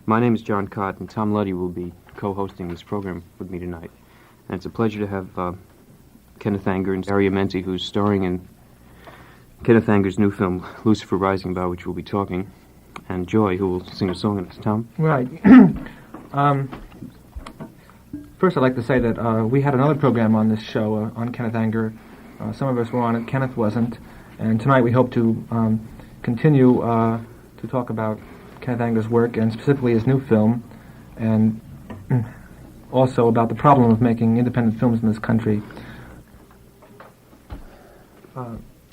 My name is John Cott, and Tom Luddy will be co-hosting this program with me tonight. And it's a pleasure to have Kenneth Anger and Gary Amenti, who's starring in Kenneth Anger's new film, Lucifer Rising, about which we'll be talking, and Joy, who will sing a song in it. Tom? Right. First, I'd like to say that we had another program on this show on Kenneth Anger. Some of us were on it, Kenneth wasn't. And tonight we hope to continue to talk about Kenneth Anger's work, and specifically his new film, and also about the problem of making independent films in this country.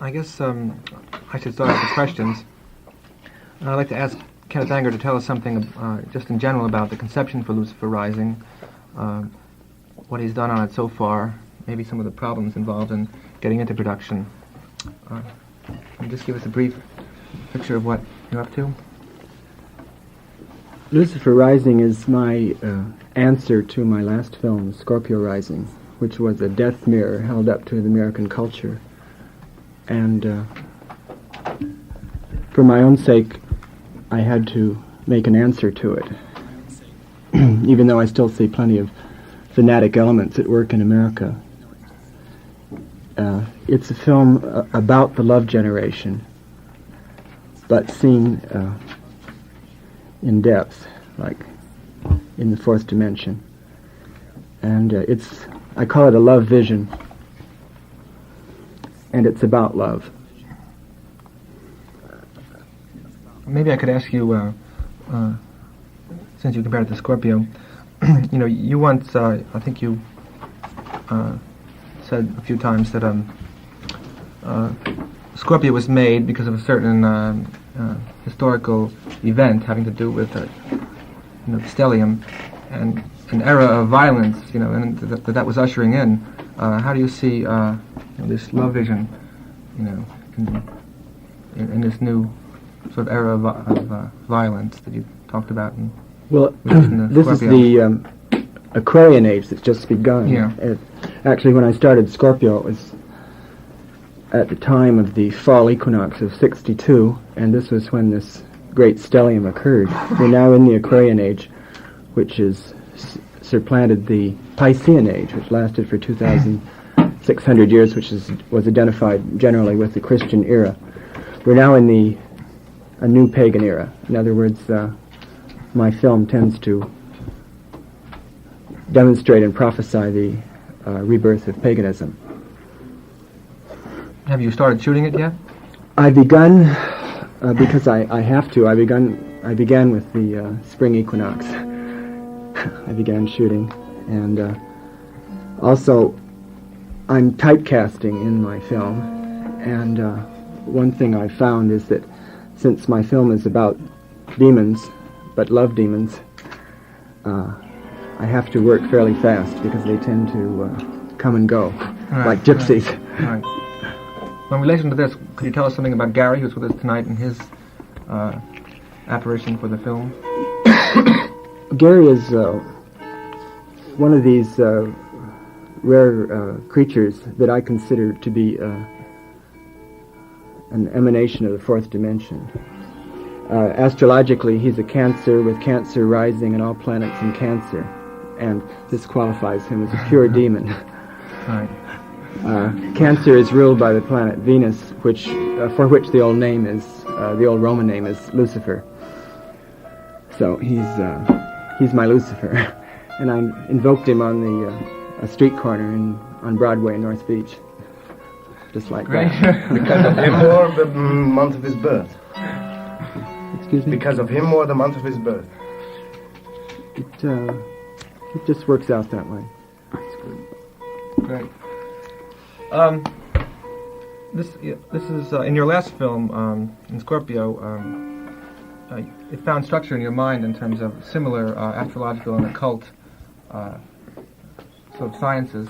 I guess I should start out with questions. I'd like to ask Kenneth Anger to tell us something just in general about the conception for Lucifer Rising, what he's done on it so far, maybe some of the problems involved in getting into production. And just give us a brief picture of what you're up to. Lucifer Rising is my answer to my last film, Scorpio Rising, which was a death mirror held up to the American culture. And for my own sake, I had to make an answer to it, even though I still see plenty of fanatic elements at work in America. It's a film about the love generation, but seen in depth, like in the fourth dimension. And I call it a love vision, and it's about love. Maybe I could ask you, since you compared it to Scorpio, you once, I think you said a few times that Scorpio was made because of a certain historical event having to do with stellium and an era of violence, and that was ushering in. How do you see this love vision, in this new sort of era of violence that you talked about? This is the Aquarian age that's just begun. Yeah. Actually, when I started Scorpio, it was at the time of the fall equinox of 62, and this was when this great stellium occurred. We're now in the Aquarian age, which has supplanted the Piscean age, which lasted for 2,600 years, which was identified generally with the Christian era. We're now in a new pagan era. In other words, my film tends to demonstrate and prophesy the rebirth of paganism. Have you started shooting it yet? I've begun, because I have to. I began with the spring equinox. I began shooting, and also I'm typecasting in my film. And one thing I found is that since my film is about demons, but love demons, I have to work fairly fast because they tend to come and go, like gypsies. Right. Well, in relation to this, could you tell us something about Gary, who's with us tonight, and his apparition for the film? Gary is one of these rare creatures that I consider to be an emanation of the fourth dimension. Astrologically, he's a Cancer with Cancer rising and all planets in Cancer, and this qualifies him as a pure demon. Right. Cancer is ruled by the planet Venus, for which the old Roman name is Lucifer. So he's my Lucifer, and I invoked him on a street corner on Broadway in North Beach, just like that. Because of him or the month of his birth? Excuse me? Because of him or the month of his birth? It just works out that way. Great. This is in your last film, in Scorpio. It found structure in your mind in terms of similar astrological and occult sort of sciences,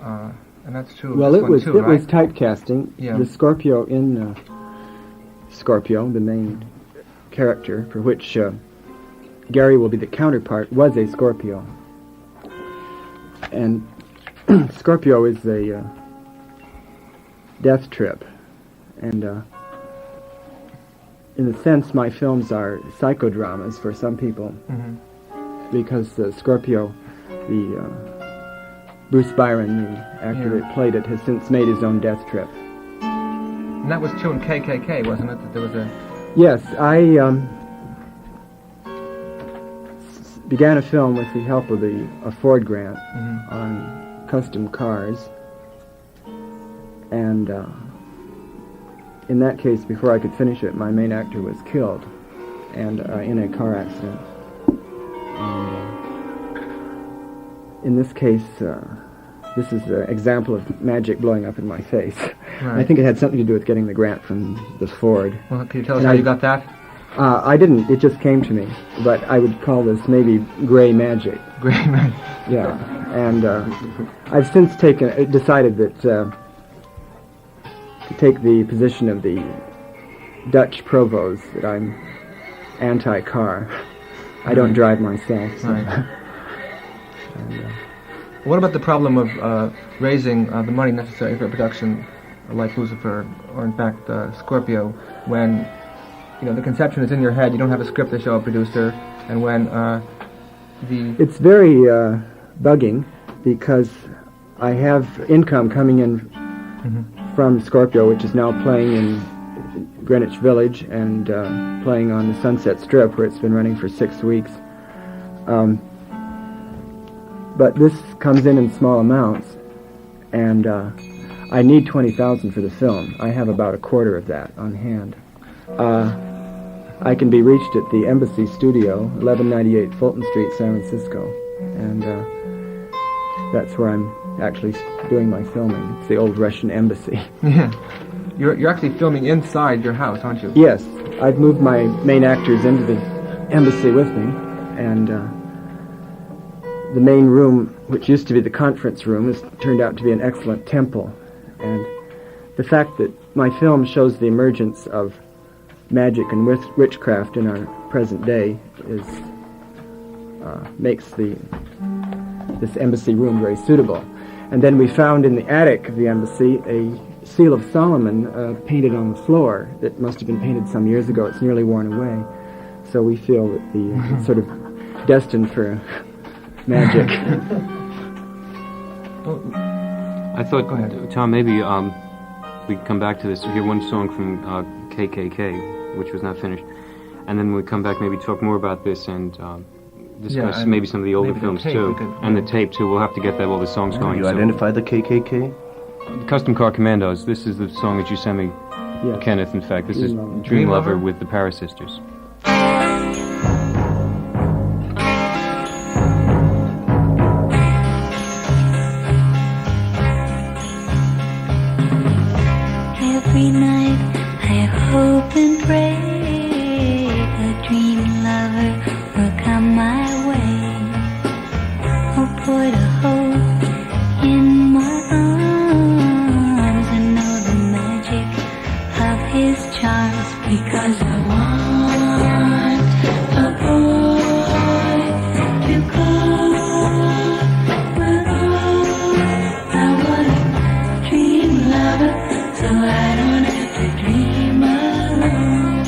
and that's true. Well, it was right? typecasting. Yeah. The Scorpio in Scorpio, the main character for which Gary will be the counterpart, was a Scorpio, and Scorpio is a death trip, and in a sense, my films are psychodramas for some people, because Scorpio, Bruce Byron, the actor that played it, has since made his own death trip. And that was tune KKK, wasn't it? That there was a... Yes, I began a film with the help of a Ford grant on custom cars, and in that case, before I could finish it, my main actor was killed, and in a car accident. And, in this case, this is an example of magic blowing up in my face. Right. I think it had something to do with getting the grant from the Ford. Well, can you tell us how you got that? I didn't. It just came to me. But I would call this maybe gray magic. Gray magic. Yeah. And I've since decided that to take the position of the Dutch provost, that I'm anti-car. I don't drive myself. So. Right. What about the problem of raising the money necessary for a production like Lucifer, or in fact Scorpio, when the conception is in your head, you don't have a script to show a producer, and when It's very bugging, because I have income coming in from Scorpio, which is now playing in Greenwich Village and playing on the Sunset Strip, where it's been running for 6 weeks. But this comes in small amounts, and I need $20,000 for the film. I have about a quarter of that on hand. I can be reached at the Embassy Studio, 1198 Fulton Street, San Francisco, and that's where I'm actually doing my filming. It's the old Russian embassy. Yeah. You're actually filming inside your house, aren't you? Yes, I've moved my main actors into the embassy with me, and the main room, which used to be the conference room, has turned out to be an excellent temple. And the fact that my film shows the emergence of magic and witchcraft in our present day makes this embassy room very suitable. And then we found in the attic of the embassy a seal of Solomon painted on the floor that must have been painted some years ago. It's nearly worn away. So we feel that it's sort of destined for magic. I thought, Tom, maybe we could come back to this. We hear one song from KKK, which was not finished, and then we come back, maybe talk more about this and discuss maybe some of the older films too, and the tape too. We'll have to get all the songs going. You identify the KKK? Custom Car Commandos. This is the song that you sent me, Yes. Kenneth. In fact, this is Dream Dream Lover? Lover with the Paris Sisters. Every night I hope and pray a dream lover will come my way. Oh, put a hope in my arms and know the magic of his charms, because I want a boy to call my own. I want a dream lover, so I don't have to dream alone.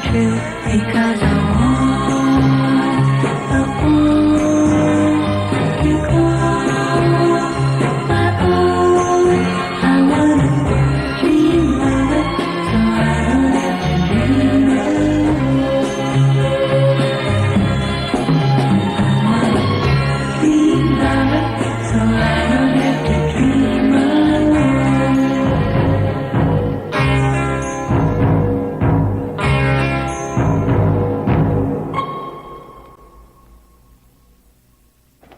true because I want you call my own. I want to dream of it so I don't have to dream alone. I want to dream of it so I don't have to dream alone.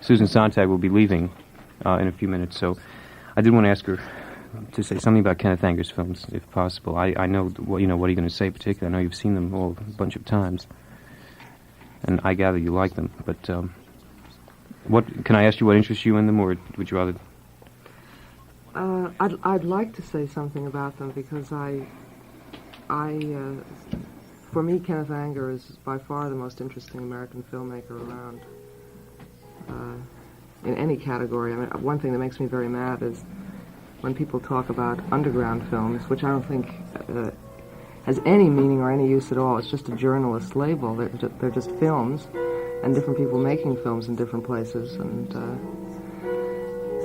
Susan Sontag will be leaving in a few minutes, so I did want to ask her to say something about Kenneth Anger's films, if possible. I know, what are you going to say particularly? I know you've seen them all a bunch of times, and I gather you like them, but what can I ask you what interests you in them, or would you rather... I'd like to say something about them because for me, Kenneth Anger is by far the most interesting American filmmaker around. In any category. I mean, one thing that makes me very mad is when people talk about underground films, which I don't think has any meaning or any use at all. It's just a journalist label. They're just films, and different people making films in different places. And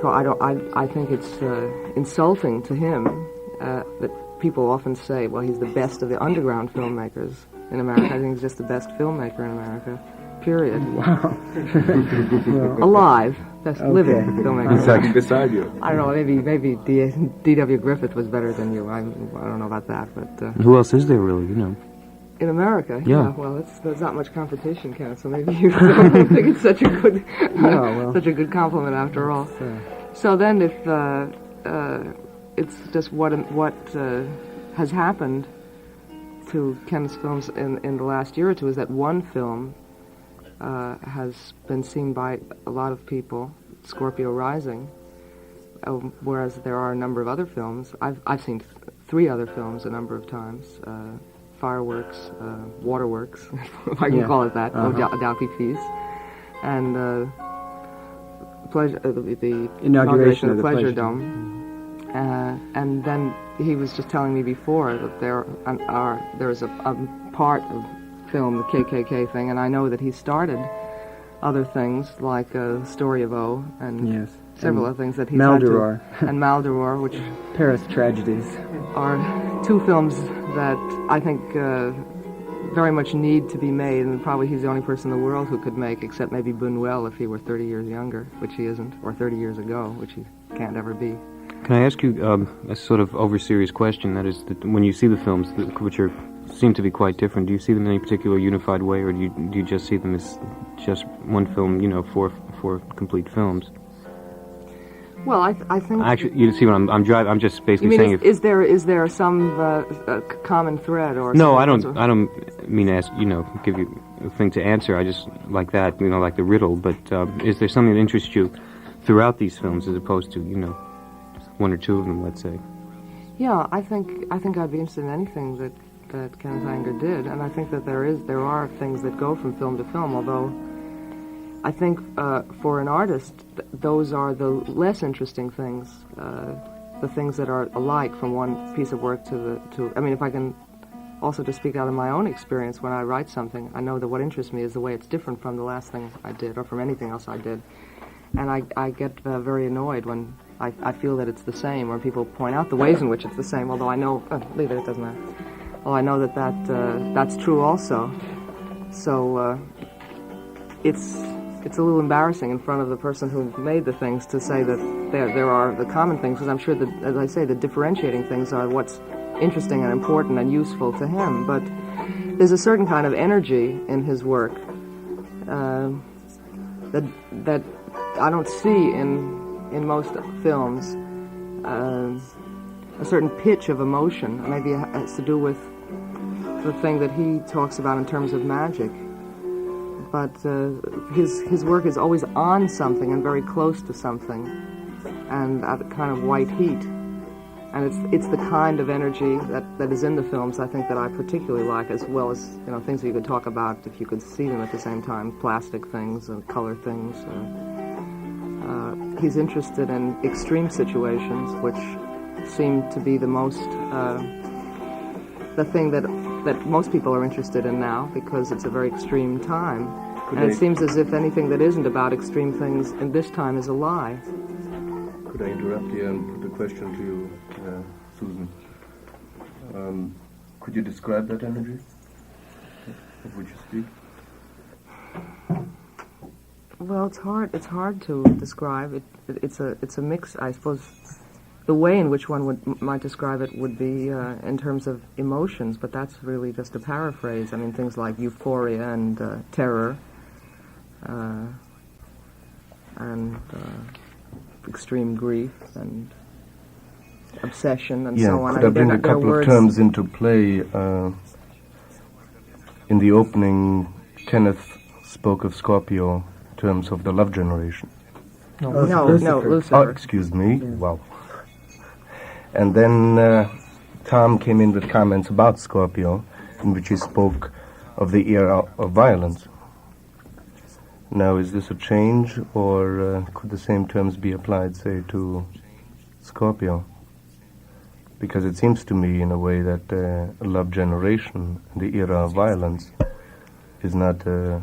so I think it's insulting to him that people often say, well, he's the best of the underground filmmakers in America. I think he's just the best filmmaker in America. Period. Wow. Alive, best living filmmaker. He's actually beside you. I don't know. Maybe D.W. Griffith was better than you. I don't know about that, but Who else is there, really, in America, Yeah. well, there's not much competition, Kenneth. So maybe you don't think it's such a good, such a good compliment after all. So then, if it's just what has happened to Kenneth's films in the last year or two is that one film has been seen by a lot of people, Scorpio Rising, whereas there are a number of other films. I've seen three other films a number of times, Fireworks, Waterworks, if I can call it that, Adelphi Feast, and the inauguration of the Pleasure Dome. And then he was just telling me before that there's a part of film, the KKK thing, and I know that he started other things like Story of O and several other things that he's Maldoror. and Maldoror, which Paris Tragedies are two films that I think very much need to be made, and probably he's the only person in the world who could make, except maybe Buñuel if he were 30 years younger, which he isn't, or 30 years ago, which he can't ever be. Can I ask you a sort of over-serious question? That is, that when you see the films, which seem to be quite different, do you see them in any particular unified way, or do you just see them as just one film, four complete films? Well, I think... Actually, you see what I'm driving. I'm just basically you mean saying... Is there some common thread or... No, I don't mean to ask, give you a thing to answer. I just like that, like the riddle. But is there something that interests you throughout these films as opposed to, one or two of them, let's say? Yeah, I think I'd be interested in anything that Kenneth Anger did, and I think that there are things that go from film to film, although I think for an artist, those are the less interesting things, the things that are alike from one piece of work to I mean, if I can also to speak out of my own experience, when I write something, I know that what interests me is the way it's different from the last thing I did or from anything else I did. And I get very annoyed when I feel that it's the same, or people point out the ways in which it's the same, although I know, leave it doesn't matter. Well, I know that's true also. So it's a little embarrassing in front of the person who made the things to say that there are the common things, because I'm sure that, as I say, the differentiating things are what's interesting and important and useful to him. But there's a certain kind of energy in his work that I don't see in most films. A certain pitch of emotion. Maybe it has to do with the thing that he talks about in terms of magic. But his work is always on something and very close to something, and at a kind of white heat. And it's the kind of energy that is in the films, I think, that I particularly like, as well as things that you could talk about if you could see them at the same time, plastic things and color things. He's interested in extreme situations, which seem to be the most the thing that that most people are interested in now because it's a very extreme time. Could And I- it seems as if anything that isn't about extreme things in this time is a lie. Could I interrupt you and put a question to you, Susan? Could you describe that energy of which you speak? Well, it's hard. It's hard to describe. It's a mix, I suppose. The way in which one might describe it would be in terms of emotions, but that's really just a paraphrase. I mean, things like euphoria and terror, and extreme grief and obsession and so on. Could I bring a They're couple of words- terms into play? In the opening, Kenneth spoke of Scorpio in terms of the love generation. No, Lucifer. Lucifer. Oh, excuse me. Wow. And then Tom came in with comments about Scorpio, in which he spoke of the era of violence. Now, is this a change, or could the same terms be applied, say, to Scorpio? Because it seems to me, in a way, that love generation, the era of violence, is not a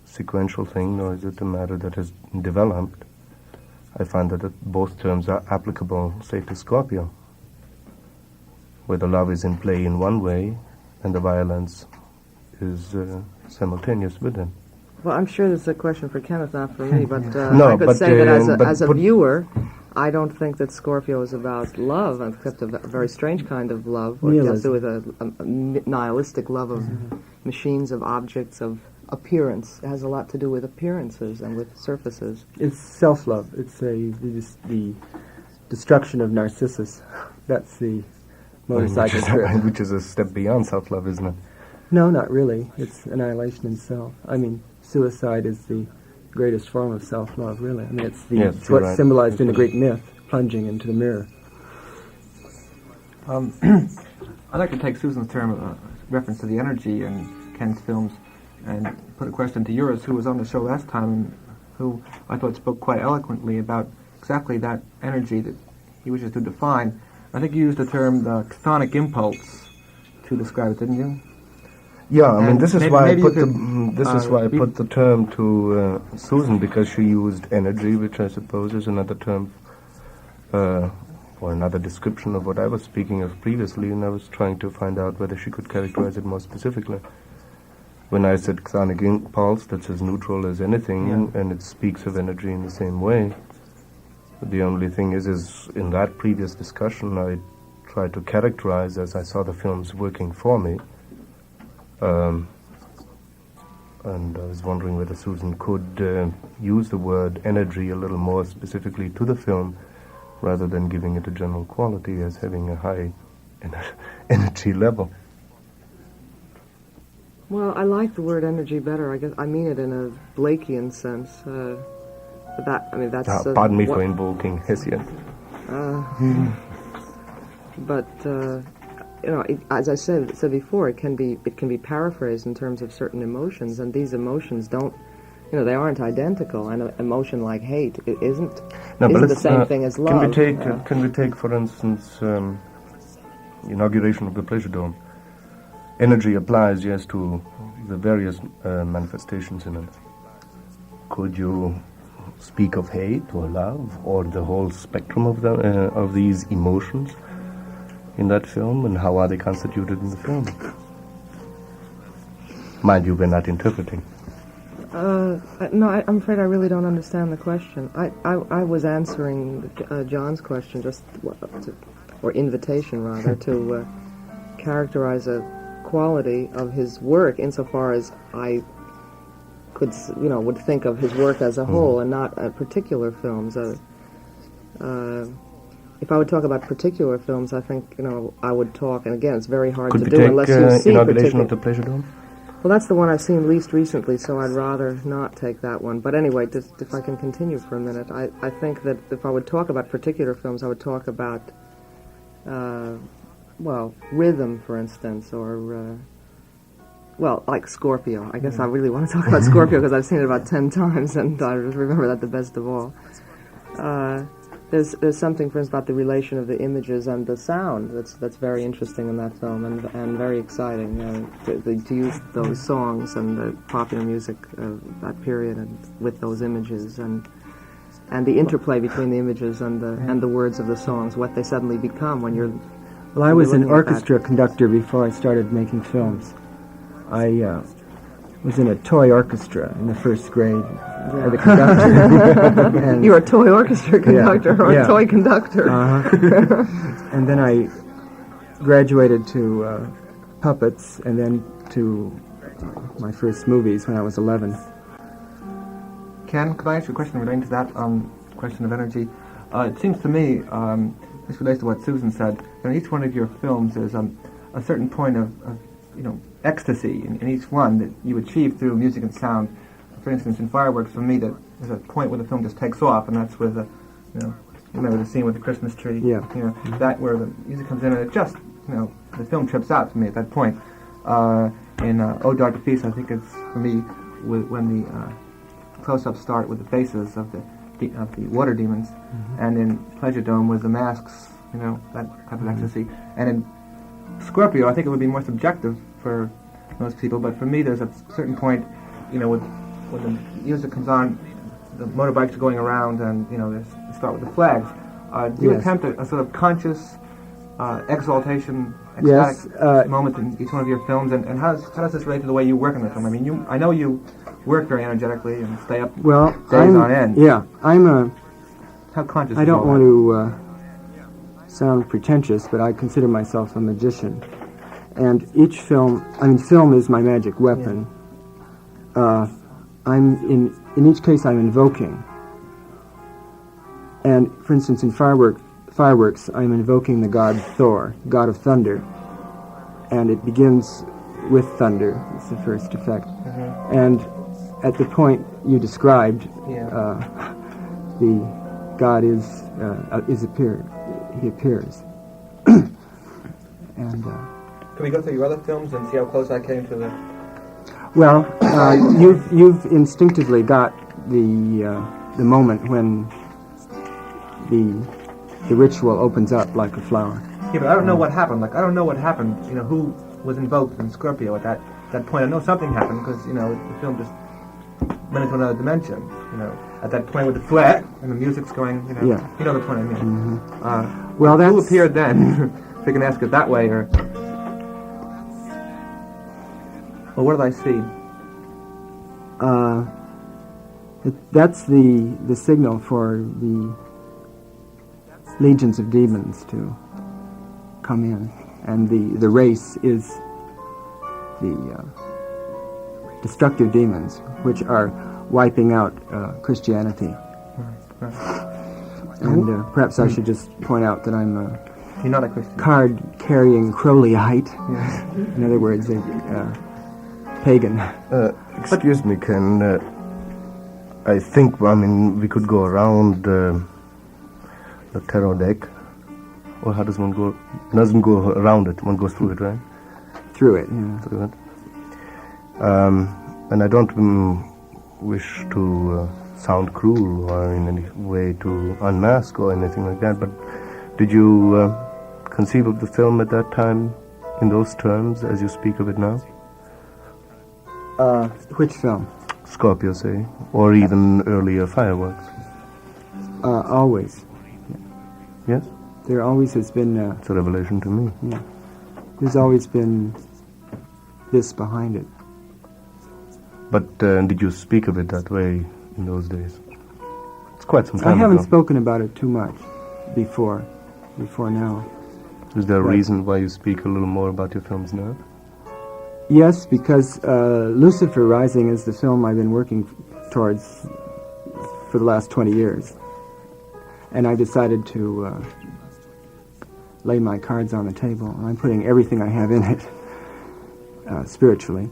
sequential thing, nor is it a matter that has developed. I find that both terms are applicable, say, to Scorpio, where the love is in play in one way, and the violence is simultaneous with it. Well, I'm sure this is a question for Kenneth, not for me, but No, I could but, say that but as a put- viewer, I don't think that Scorpio is about love, except a very strange kind of love, what has to do with a nihilistic love of machines, of objects, of appearance. It has a lot to do with appearances and with surfaces. It's self-love. It's the destruction of Narcissus. That's the motorcycle trip. Which is a step beyond self-love, isn't it? No, not really. It's annihilation in self. I mean, suicide is the greatest form of self-love, really. I mean, it's Yes, it's you're what's right. symbolized in the great myth, plunging into the mirror. I'd like to take Susan's term of reference to the energy in Ken's films and put a question to yours, who was on the show last time and who I thought spoke quite eloquently about exactly that energy that he wishes to define. I think you used the term the chthonic impulse to describe it, didn't you? Yeah, I mean, And this is maybe- why I maybe you put the could, this is why I be- put the term to Susan, because she used energy, which I suppose is another term or another description of what I was speaking of previously, and I was trying to find out whether she could characterize it more specifically. When I said chthonic impulse, that's as neutral as anything, and it speaks of energy in the same way. The only thing is in that previous discussion, I tried to characterize as I saw the films working for me. And I was wondering whether Susan could use the word energy a little more specifically to the film, rather than giving it a general quality as having a high energy level. Well, I like the word energy better. I guess I mean it in a Blakean sense. But that's. Pardon me what- for invoking Hesiod. But as I said before, it can be paraphrased in terms of certain emotions, and these emotions don't, they aren't identical. And an emotion like hate isn't the same thing as love. Can we take, for instance, the inauguration of the Pleasure Dome? Energy applies, yes, to the various manifestations in it. Could you speak of hate or love or the whole spectrum of these emotions in that film, and how are they constituted in the film? Mind you, we're not interpreting. No, I'm afraid I really don't understand the question. I was answering John's question, or invitation rather, to characterize a quality of his work insofar as I could, would think of his work as a whole and not particular films. If I would talk about particular films, I think, I would talk, and again, it's very hard Could to we do take unless you see inauguration particular. of the Pleasure Dome? Well, that's the one I've seen least recently, so I'd rather not take that one. But anyway, just if I can continue for a minute, I think that if I would talk about particular films, I would talk about, Rhythm, for instance, or, like Scorpio. I guess I really want to talk about Scorpio because I've seen it about 10 times, and I remember that the best of all. There's something, for instance, about the relation of the images and the sound that's very interesting in that film and very exciting. To use those songs and the popular music of that period and with those images and the interplay between the images and the words of the songs, what they suddenly become when you're. Well, I was an looking at that. orchestra conductor before I started making films. I was in a toy orchestra in the first grade. As a conductor. And You were a toy orchestra conductor or yeah. a toy conductor. and then I graduated to puppets, and then to my first movies when I was 11. Ken, could I ask you a question relating to that question of energy? It seems to me, this relates to what Susan said, in each one of your films there's a certain point of ecstasy in each one that you achieve through music and sound. For instance, in Fireworks, for me, there's a point where the film just takes off, and that's with you remember the scene with the Christmas tree? Yeah. That where the music comes in, and it just, the film trips out for me at that point. In Oh Dark Peace, I think it's, for me, when the close-ups start with the faces of the water demons, and in Pleasure Dome with the masks, that type of ecstasy. And in Scorpio, I think it would be more subjective for most people, but for me, there's a certain point, when the music comes on, the motorbikes are going around, and they start with the flags. Do you Yes. attempt a sort of conscious exaltation, Yes, ecstatic moment in each one of your films, and how does this relate to the way you work in the film? I mean, I know you work very energetically and stay up Well, days on end. Yeah, How conscious? I is don't all want that? to sound pretentious, but I consider myself a magician. And each film, film is my magic weapon. In each case, I'm invoking. And for instance, in Fireworks, I'm invoking the god Thor, god of thunder. And it begins with thunder. It's the first effect. And at the point you described, the god he appears. And Can we go through your other films and see how close I came to the... well, you've instinctively got the moment when the ritual opens up like a flower. Yeah, but I don't know what happened. I don't know what happened, who was invoked in Scorpio at that point. I know something happened because, the film just went into another dimension, at that point with the flag and the music's going, Yeah. You know the point I mean. Well, Who that's appeared then? If you can ask it that way, or... Well, what did I see? that's the signal for the legions of demons to come in, and the race is the destructive demons, which are wiping out Christianity. And perhaps I should just point out that I'm a You're not a Christian. card-carrying Crowleyite. In other words, a pagan. Excuse me, Ken. I think, we could go around the tarot deck. Or how does one go? Doesn't go around it, one goes through it, right? Through it, yeah. Through it. And I don't wish to sound cruel or in any way to unmask or anything like that, but did you conceive of the film at that time in those terms as you speak of it now? Which film? Scorpio, say, or even earlier Fireworks. Always. Yes? There always has been, It's a revelation to me. there's always been this behind it. But did you speak of it that way in those days? It's quite some I time haven't ago. spoken about it too much before now. Is there a Right. reason why you speak a little more about your films now? Yes, because Lucifer Rising is the film I've been working towards for the last 20 years. And I decided to lay my cards on the table. I'm putting everything I have in it, spiritually.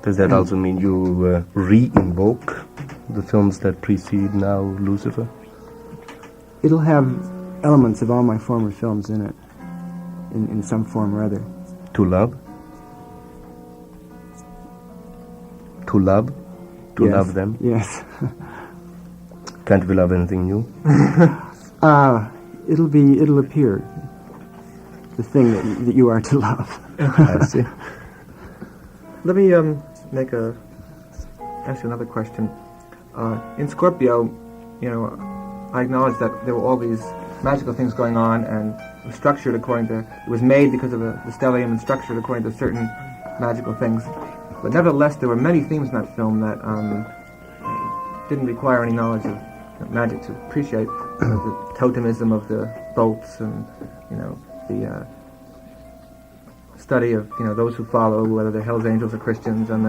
Does that also mean you re-invoke the films that precede now Lucifer? It'll have elements of all my former films in it, in some form or other. To love? To love? To Yes. love them? Yes. Can't we love anything new? It'll appear. The thing that you are to love. I see. Let me ask you another question. In Scorpio, I acknowledge that there were all these magical things going on, and it was structured according to, it was made because of the stellium and structured according to certain magical things. But nevertheless, there were many themes in that film that didn't require any knowledge of magic to appreciate. The totemism of the bolts, and the study of those who follow, whether they're Hell's Angels or Christians, and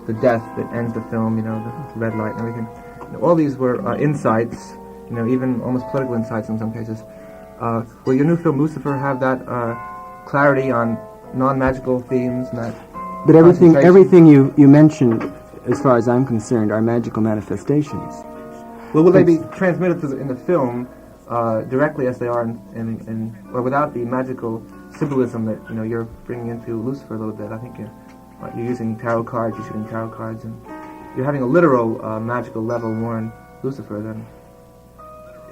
the death that ends the film, the red light and everything. All these were insights, even almost political insights in some cases. Will your new film Lucifer have that clarity on non-magical themes and that? But everything you mentioned, as far as I'm concerned, are magical manifestations. Well, will they be transmitted in the film directly as they are or without the magical symbolism that you're bringing into Lucifer a little bit? I think you're using tarot cards, you're shooting tarot cards, and you're having a literal magical level more in Lucifer than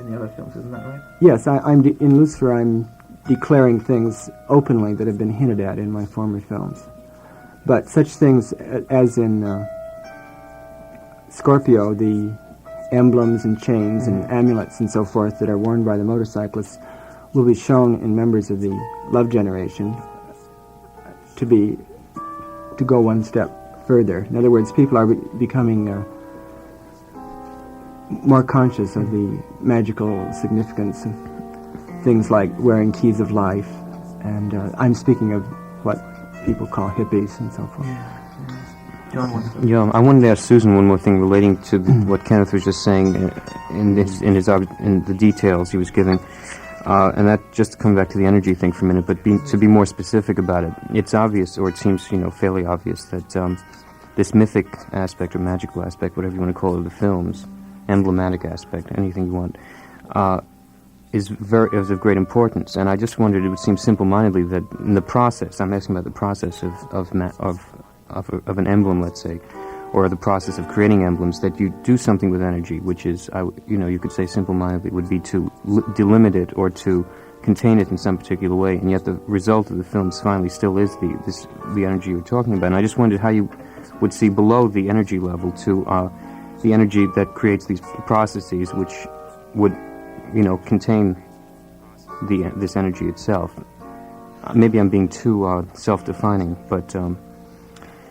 in the other films, isn't that right? Yes, in Lucifer I'm declaring things openly that have been hinted at in my former films. But such things as in Scorpio, the emblems and chains and amulets and so forth that are worn by the motorcyclists will be shown in members of the love generation to go one step further. In other words, people are becoming more conscious of the magical significance of things like wearing keys of life, and I'm speaking of what people call hippies and so forth. John wants to. Yeah, I wanted to ask Susan one more thing relating to what Kenneth was just saying in the details he was giving, and that just to come back to the energy thing for a minute. But to be more specific about it, it's obvious, or it seems fairly obvious, that this mythic aspect or magical aspect, whatever you want to call it, of the films, emblematic aspect, anything you want, is of great importance. And I just wondered, it would seem simple-mindedly that in the process, I'm asking about the process of an emblem, let's say, or the process of creating emblems, that you do something with energy, which is, you could say simple-mindedly, would be to delimit it or to contain it in some particular way, and yet the result of the films finally still is the energy you're talking about. And I just wondered how you would see below the energy level to the energy that creates these processes, which would, contain this energy itself. Maybe I'm being too self-defining, but.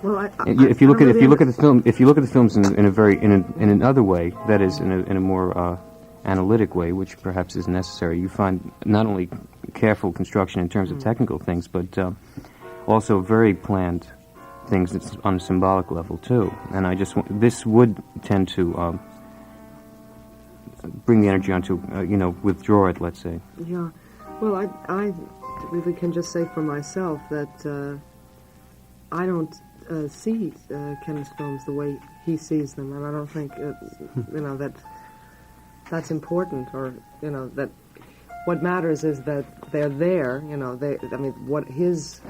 Well, if you look at the films in another way, that is in a more analytic way, which perhaps is necessary, you find not only careful construction in terms of technical things, but also very planned things that's on a symbolic level too. And this would tend to bring the energy onto withdraw it, let's say. Yeah. Well, I really can just say for myself that I don't see Kenneth's films the way he sees them, and I don't think that's important, or that what matters is that they're there. What his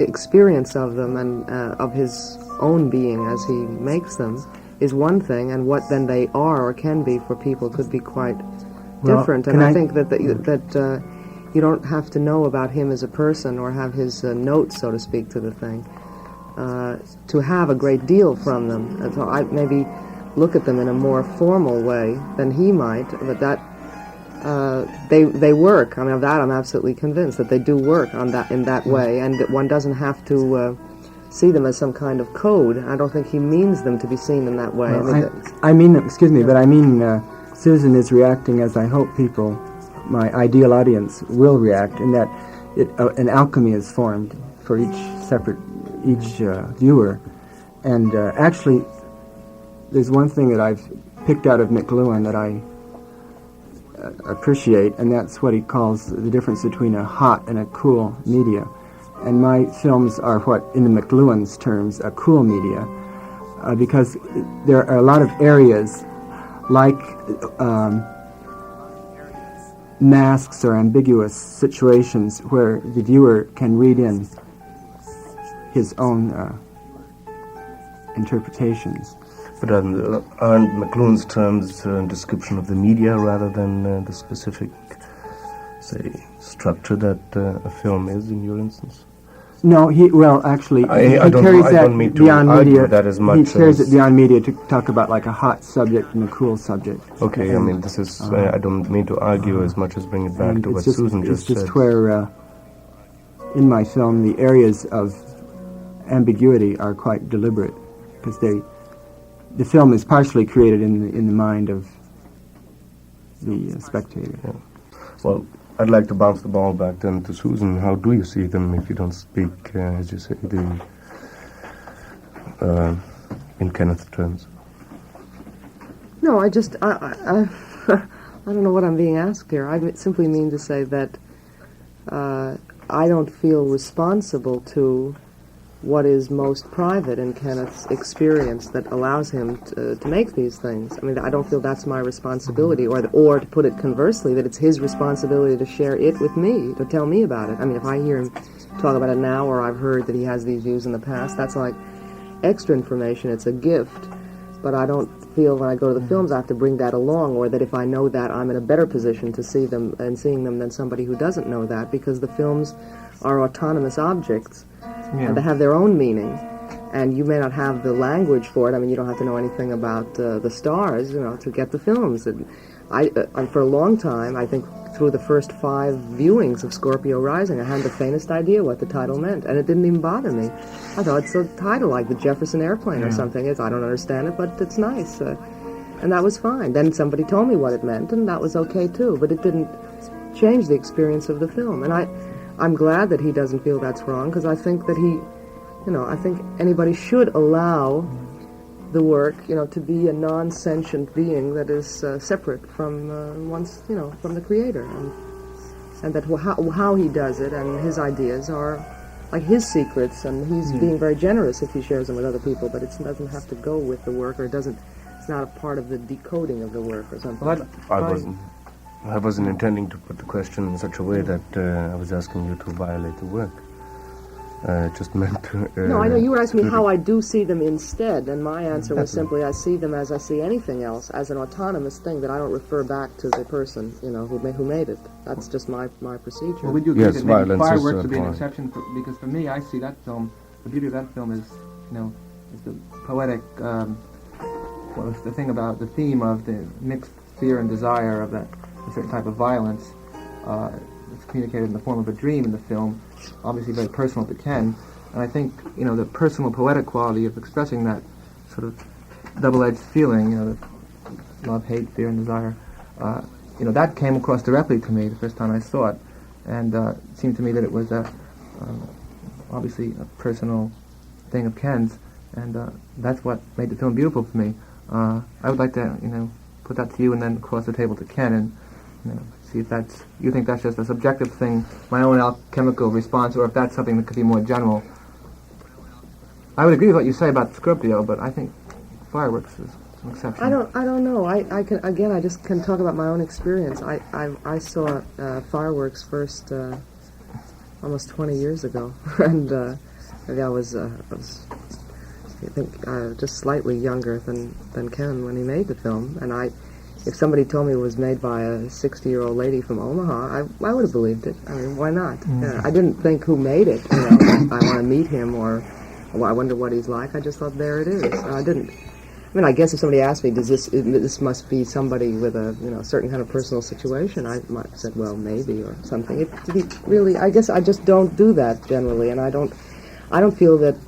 experience of them and of his own being as he makes them is one thing, and what then they are or can be for people could be quite different. And I think that you don't have to know about him as a person or have his notes, so to speak, to the thing to have a great deal from them. And so I maybe look at them in a more formal way than he might, but that they work. I mean, of that I'm absolutely convinced, that they do work in that way, and that one doesn't have to see them as some kind of code. I don't think he means them to be seen in that way. Susan is reacting as I hope people, my ideal audience, will react, in that an alchemy is formed for each viewer. And actually, there's one thing that I've picked out of McLuhan that I appreciate, and that's what he calls the difference between a hot and a cool media. And my films are what, in the McLuhan's terms, a cool media, because there are a lot of areas like masks or ambiguous situations where the viewer can read in his own interpretations. But aren't McLuhan's terms a description of the media rather than the specific, say, structure that a film is in your instance? No, actually, he I carries that don't mean to beyond argue media. that as much he carries as- it beyond media to talk about like a hot subject and a cool subject. Okay, I And- mean, this is, I don't mean to argue as much as bring it back and to what it's Susan just It's said. just where, in my film, the areas of ambiguity are quite deliberate, because the film is partially created in the mind of the spectator. Yeah. Well, I'd like to bounce the ball back then to Susan. How do you see them if you don't speak, as you say, in Kenneth terms? No, I don't know what I'm being asked here. I simply mean to say that I don't feel responsible to what is most private in Kenneth's experience that allows him to make these things. I mean, I don't feel that's my responsibility, or to put it conversely, that it's his responsibility to share it with me, to tell me about it. I mean, if I hear him talk about it now, or I've heard that he has these views in the past, that's like extra information. It's a gift. But I don't feel when I go to the films I have to bring that along, or that if I know that, I'm in a better position to see them and seeing them than somebody who doesn't know that, because the films are autonomous objects. Yeah. And they have their own meaning, and you may not have the language for it. I mean, you don't have to know anything about the stars, to get the films. And for a long time, I think through the first 5 viewings of Scorpio Rising, I hadn't the faintest idea what the title meant, and it didn't even bother me. I thought it's a title like the Jefferson Airplane or something. I don't understand it, but it's nice, and that was fine. Then somebody told me what it meant, and that was okay too. But it didn't change the experience of the film, and I'm glad that he doesn't feel that's wrong, because I think that I think anybody should allow the work, to be a non-sentient being that is separate from from the creator, and that how he does it and his ideas are like his secrets, and he's being very generous if he shares them with other people, but it doesn't have to go with the work, or it's not a part of the decoding of the work or something. Well, I wasn't intending to put the question in such a way that I was asking you to violate the work. Just meant to... No, I know you were asking me how I do see them instead, and my answer was simply I see them as I see anything else, as an autonomous thing that I don't refer back to the person, who made it. That's just my procedure. Well, would you agree Yes, that maybe violence is Fireworks would be an abhorrent. exception? Because for me, I see that film, the beauty of that film is, is the poetic, it's the thing about the theme of the mixed fear and desire of a certain type of violence. It's communicated in the form of a dream in the film, obviously very personal to Ken. And I think, the personal poetic quality of expressing that sort of double-edged feeling, the love, hate, fear, and desire, that came across directly to me the first time I saw it. And it seemed to me that it was obviously a personal thing of Ken's, and that's what made the film beautiful for me. I would like to, put that to you and then across the table to Ken and, see if you think that's just a subjective thing, my own alchemical response, or if that's something that could be more general. I would agree with what you say about Scorpio, but I think Fireworks is an exception. I don't know. I just can talk about my own experience. I saw Fireworks first almost 20 years ago, and maybe I was I think just slightly younger than Ken when he made the film, and if somebody told me it was made by a 60-year-old lady from Omaha, I would have believed it. I mean, why not? I didn't think who made it. I want to meet him, or I wonder what he's like. I just thought, there it is. I didn't. I mean, I guess if somebody asked me, this must be somebody with a certain kind of personal situation, I might have said, well, maybe, or something. Really, I guess I just don't do that generally, and I don't feel that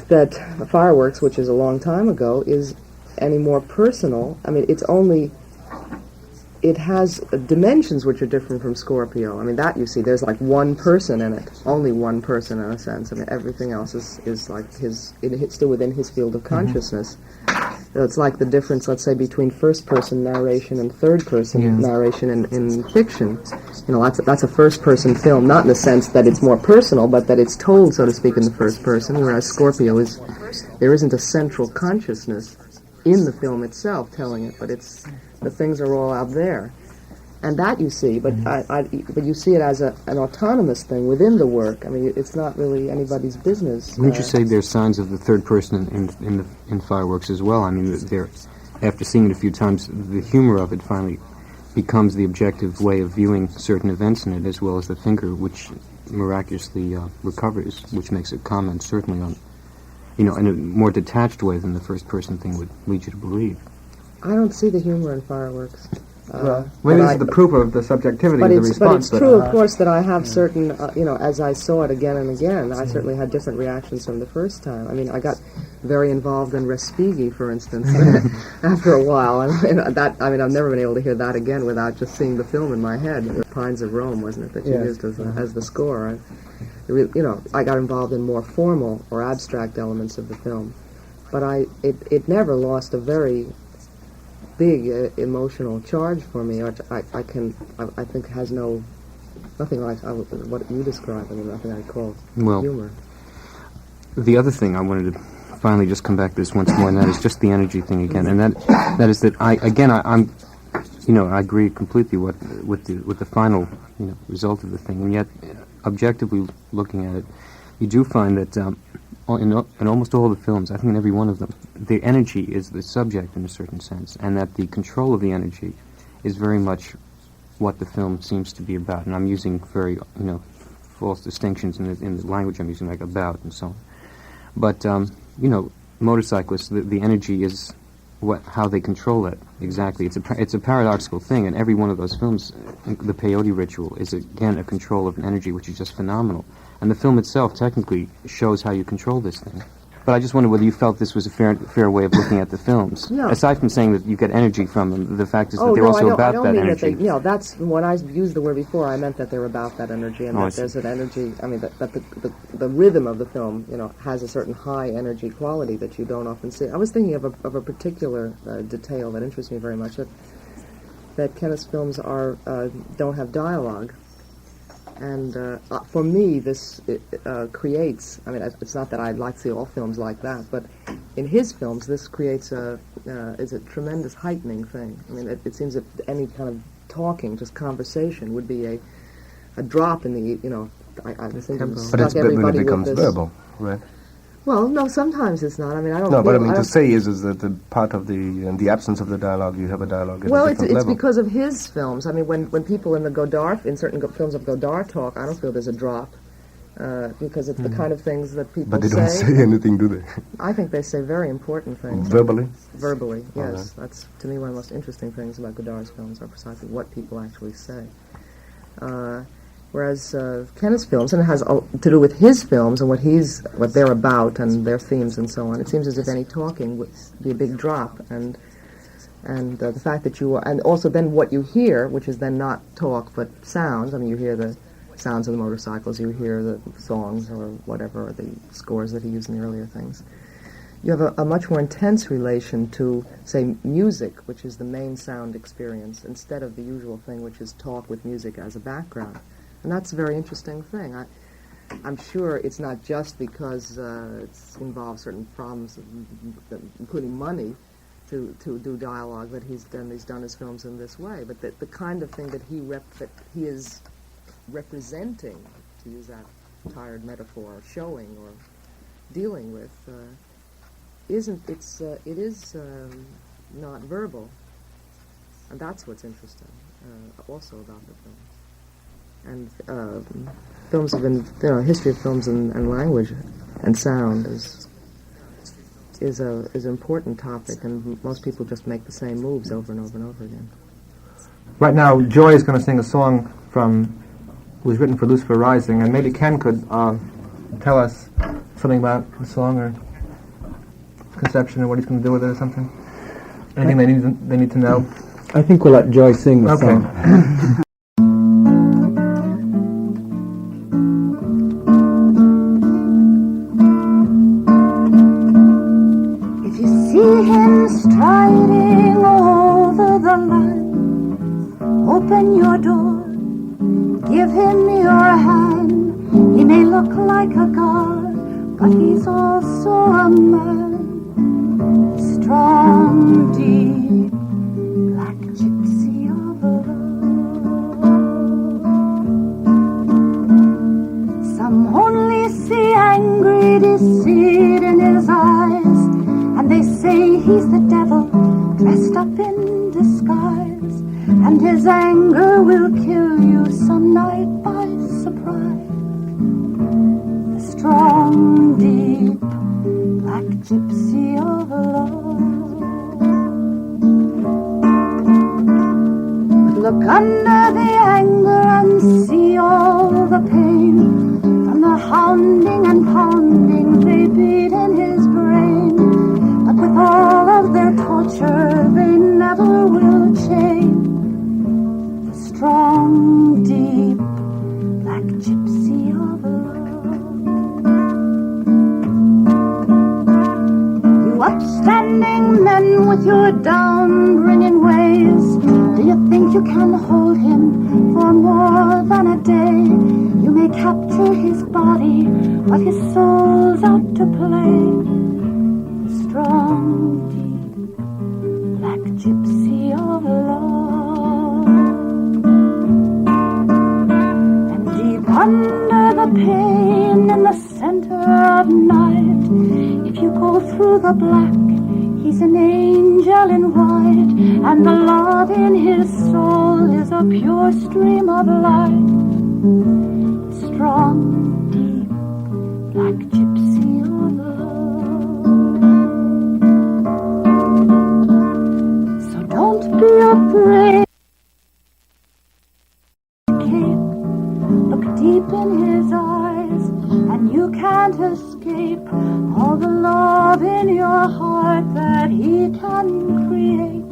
that Fireworks, which is a long time ago, is any more personal. I mean, it has dimensions which are different from Scorpio. I mean, that you see, there's like one person in it, only one person in a sense. I mean, everything else is like it's still within his field of consciousness. So it's like the difference, let's say, between first-person narration and third-person narration in fiction. That's a first-person film, not in the sense that it's more personal, but that it's told, so to speak, in the first person, whereas Scorpio there isn't a central consciousness in the film itself telling it, but the things are all out there. And that you see, but but you see it as an autonomous thing within the work. I mean, it's not really anybody's business. Wouldn't you say there's signs of the third person in Fireworks as well? I mean, after seeing it a few times, the humor of it finally becomes the objective way of viewing certain events in it, as well as the thinker, which miraculously recovers, which makes it comment certainly on, in a more detached way than the first person thing would lead you to believe. I don't see the humor in Fireworks. Maybe this is the proof of the subjectivity of the response. But it's true, of course, that I have certain, as I saw it again and again, I certainly had different reactions from the first time. I mean, I got very involved in Respighi, for instance, after a while. And I've never been able to hear that again without just seeing the film in my head. Pines of Rome, wasn't it, that you used as the score? I got involved in more formal or abstract elements of the film. But it never lost a very big emotional charge for me. I think has nothing like what you describe. I mean, nothing I call humor. The other thing I wanted to finally just come back to this once more, and that is just the energy thing again, and that is that I'm I agree completely with the final result of the thing, and yet objectively looking at it, you do find that in almost all the films, I think in every one of them, the energy is the subject in a certain sense, and that the control of the energy is very much what the film seems to be about. And I'm using very, false distinctions in the language I'm using, like about and so on. But, motorcyclists, the energy is how they control it, exactly. It's a paradoxical thing, and every one of those films, the peyote ritual, is again a control of an energy which is just phenomenal. And the film itself technically shows how you control this thing. But I just wondered whether you felt this was a fair way of looking at the films. No. Aside from saying that you get energy from them, the fact is that they're also about that energy. That's when I used the word before. I meant that they're about that energy, and that there's an energy. I mean, that the rhythm of the film, has a certain high energy quality that you don't often see. I was thinking of a particular detail that interests me very much. That Kenneth's films don't have dialogue. And for me, this creates, I mean, it's not that I'd like to see all films like that, but in his films, this creates is a tremendous heightening thing. I mean, it seems that any kind of talking, just conversation, would be a drop in the, I think but it's when it becomes verbal, right? Well, no, sometimes it's not. I mean, I don't. No, but I mean to say is that the part of the absence of the dialogue, you have a dialogue at a different level. It's because of his films. I mean, when people in certain films of Godard talk, I don't feel there's a drop because it's the kind of things that people say. But they don't say anything, do they? I think they say very important things. Verbally? Verbally, yes. Right. That's, to me, one of the most interesting things about Godard's films are precisely what people actually say. Whereas Kenneth's films, and it has to do with his films and what they're about and their themes and so on. It seems as if any talking would be a big drop, and the fact that and also then what you hear, which is then not talk but sounds. I mean, you hear the sounds of the motorcycles, you hear the songs or whatever, or the scores that he used in the earlier things. You have a much more intense relation to, say, music, which is the main sound experience, instead of the usual thing, which is talk with music as a background. And that's a very interesting thing. I'm sure it's not just because it involves certain problems, including money, to do dialogue that he's done his films in this way. But the kind of thing that he is representing, to use that tired metaphor, showing or dealing with, it is not verbal, and that's what's interesting also about the film. And films have been, history of films and language and sound is an important topic, and most people just make the same moves over and over and over again. Right now, Joy is going to sing a song was written for Lucifer Rising, and maybe Ken could tell us something about the song or conception or what he's going to do with it or something. Anything they need to know. I think we'll let Joy sing the song. Striding over the line, open your door, give him your hand. He may look like a god, but he's also a man. Strong, deep, black gypsy of love. he's the devil dressed up in disguise, and his anger will kill you some night by surprise. The strong, deep, black gypsy of love. Look under the anger and see all the pain from the hounding and pounding they beat in his brain. But with all of their torture they never will chain the strong, deep, black gypsy of love. You upstanding men with your down-bringing ways, do you think you can hold him for more than a day? You may capture his body, but his soul's out to play. The strong, deep, black gypsy of love. And deep under the pain in the center of night, if you go through the black, he's an angel in white, and the love in his soul is a pure stream of light. Strong, deep, black gypsy of love. So don't be afraid. Look deep in his eyes, and you can't escape all the love in your heart that he can create.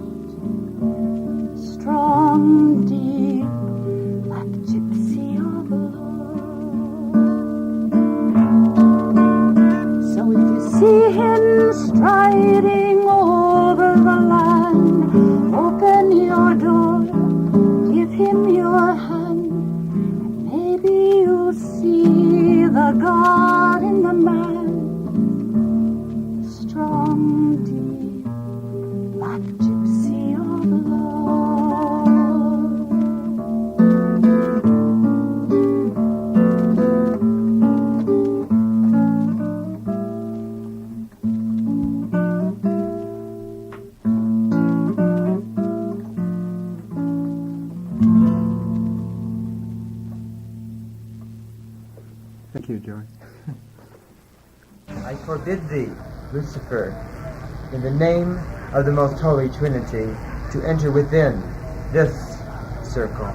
Strong, deep, black gypsy of love. So if you see him striding over the land, open your door, give him your hand, and maybe you'll see the God in the man. Strong, deep, black gypsy of love. Thank you, Joey. I forbid thee, Lucifer, in the name of the most holy Trinity, to enter within this circle.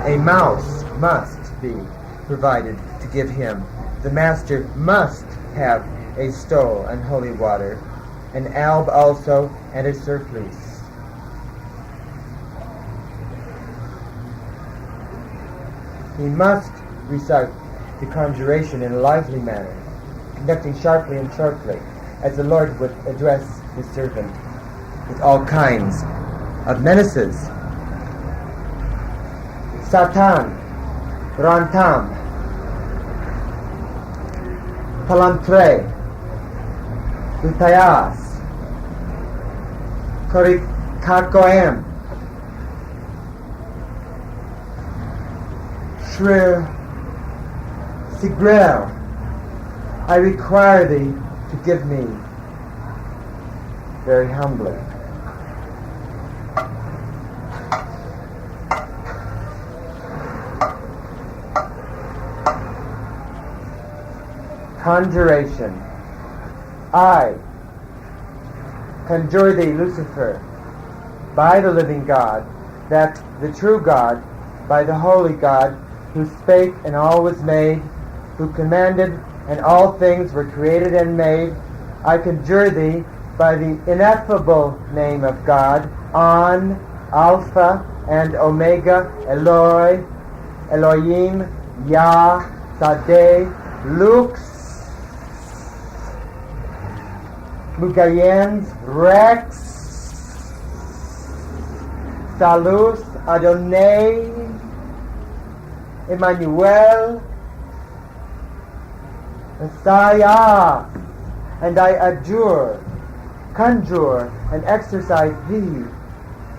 A mouse must be provided to give him. The master must have a stole and holy water, an alb also, and a surplice. He must recite the conjuration in a lively manner, conducting sharply and shortly, as the Lord would address his servant, with all kinds of menaces. Satan, Rantam, Palantre, Utayas, Korikakoem, Shrir Sigrel, I require thee to give me, very humbly, conjuration. I conjure thee, Lucifer, by the living God, that the true God, by the holy God, who spake and all was made, who commanded and all things were created and made, I conjure thee by the ineffable name of God, On, Alpha and Omega, Eloi, Elohim, Yah, Sadeh, Lux, Mugayens, Rex, Salus, Adonai, Emmanuel, Messiah, and I adjure, conjure, and exercise thee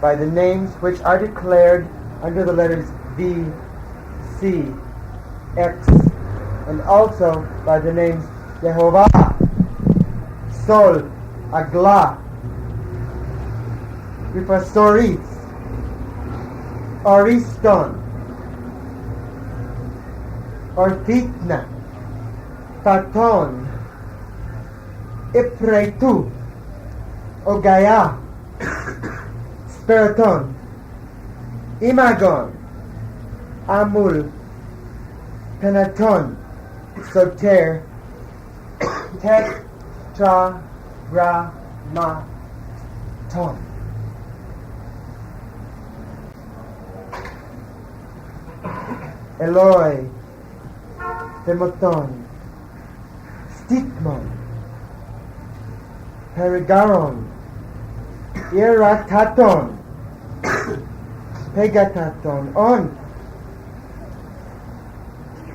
by the names which are declared under the letters V, C, X, and also by the names Jehovah, Sol, agla, Ripasoris, Ariston, Orthitna, Paton, Ipretu, Ogaya, Spiriton, Imagon, Amul, Penaton, Soter, Tetragrammaton. Eloi, Demoton, Stitmon, Perigaron, Irataton, Pegataton, On,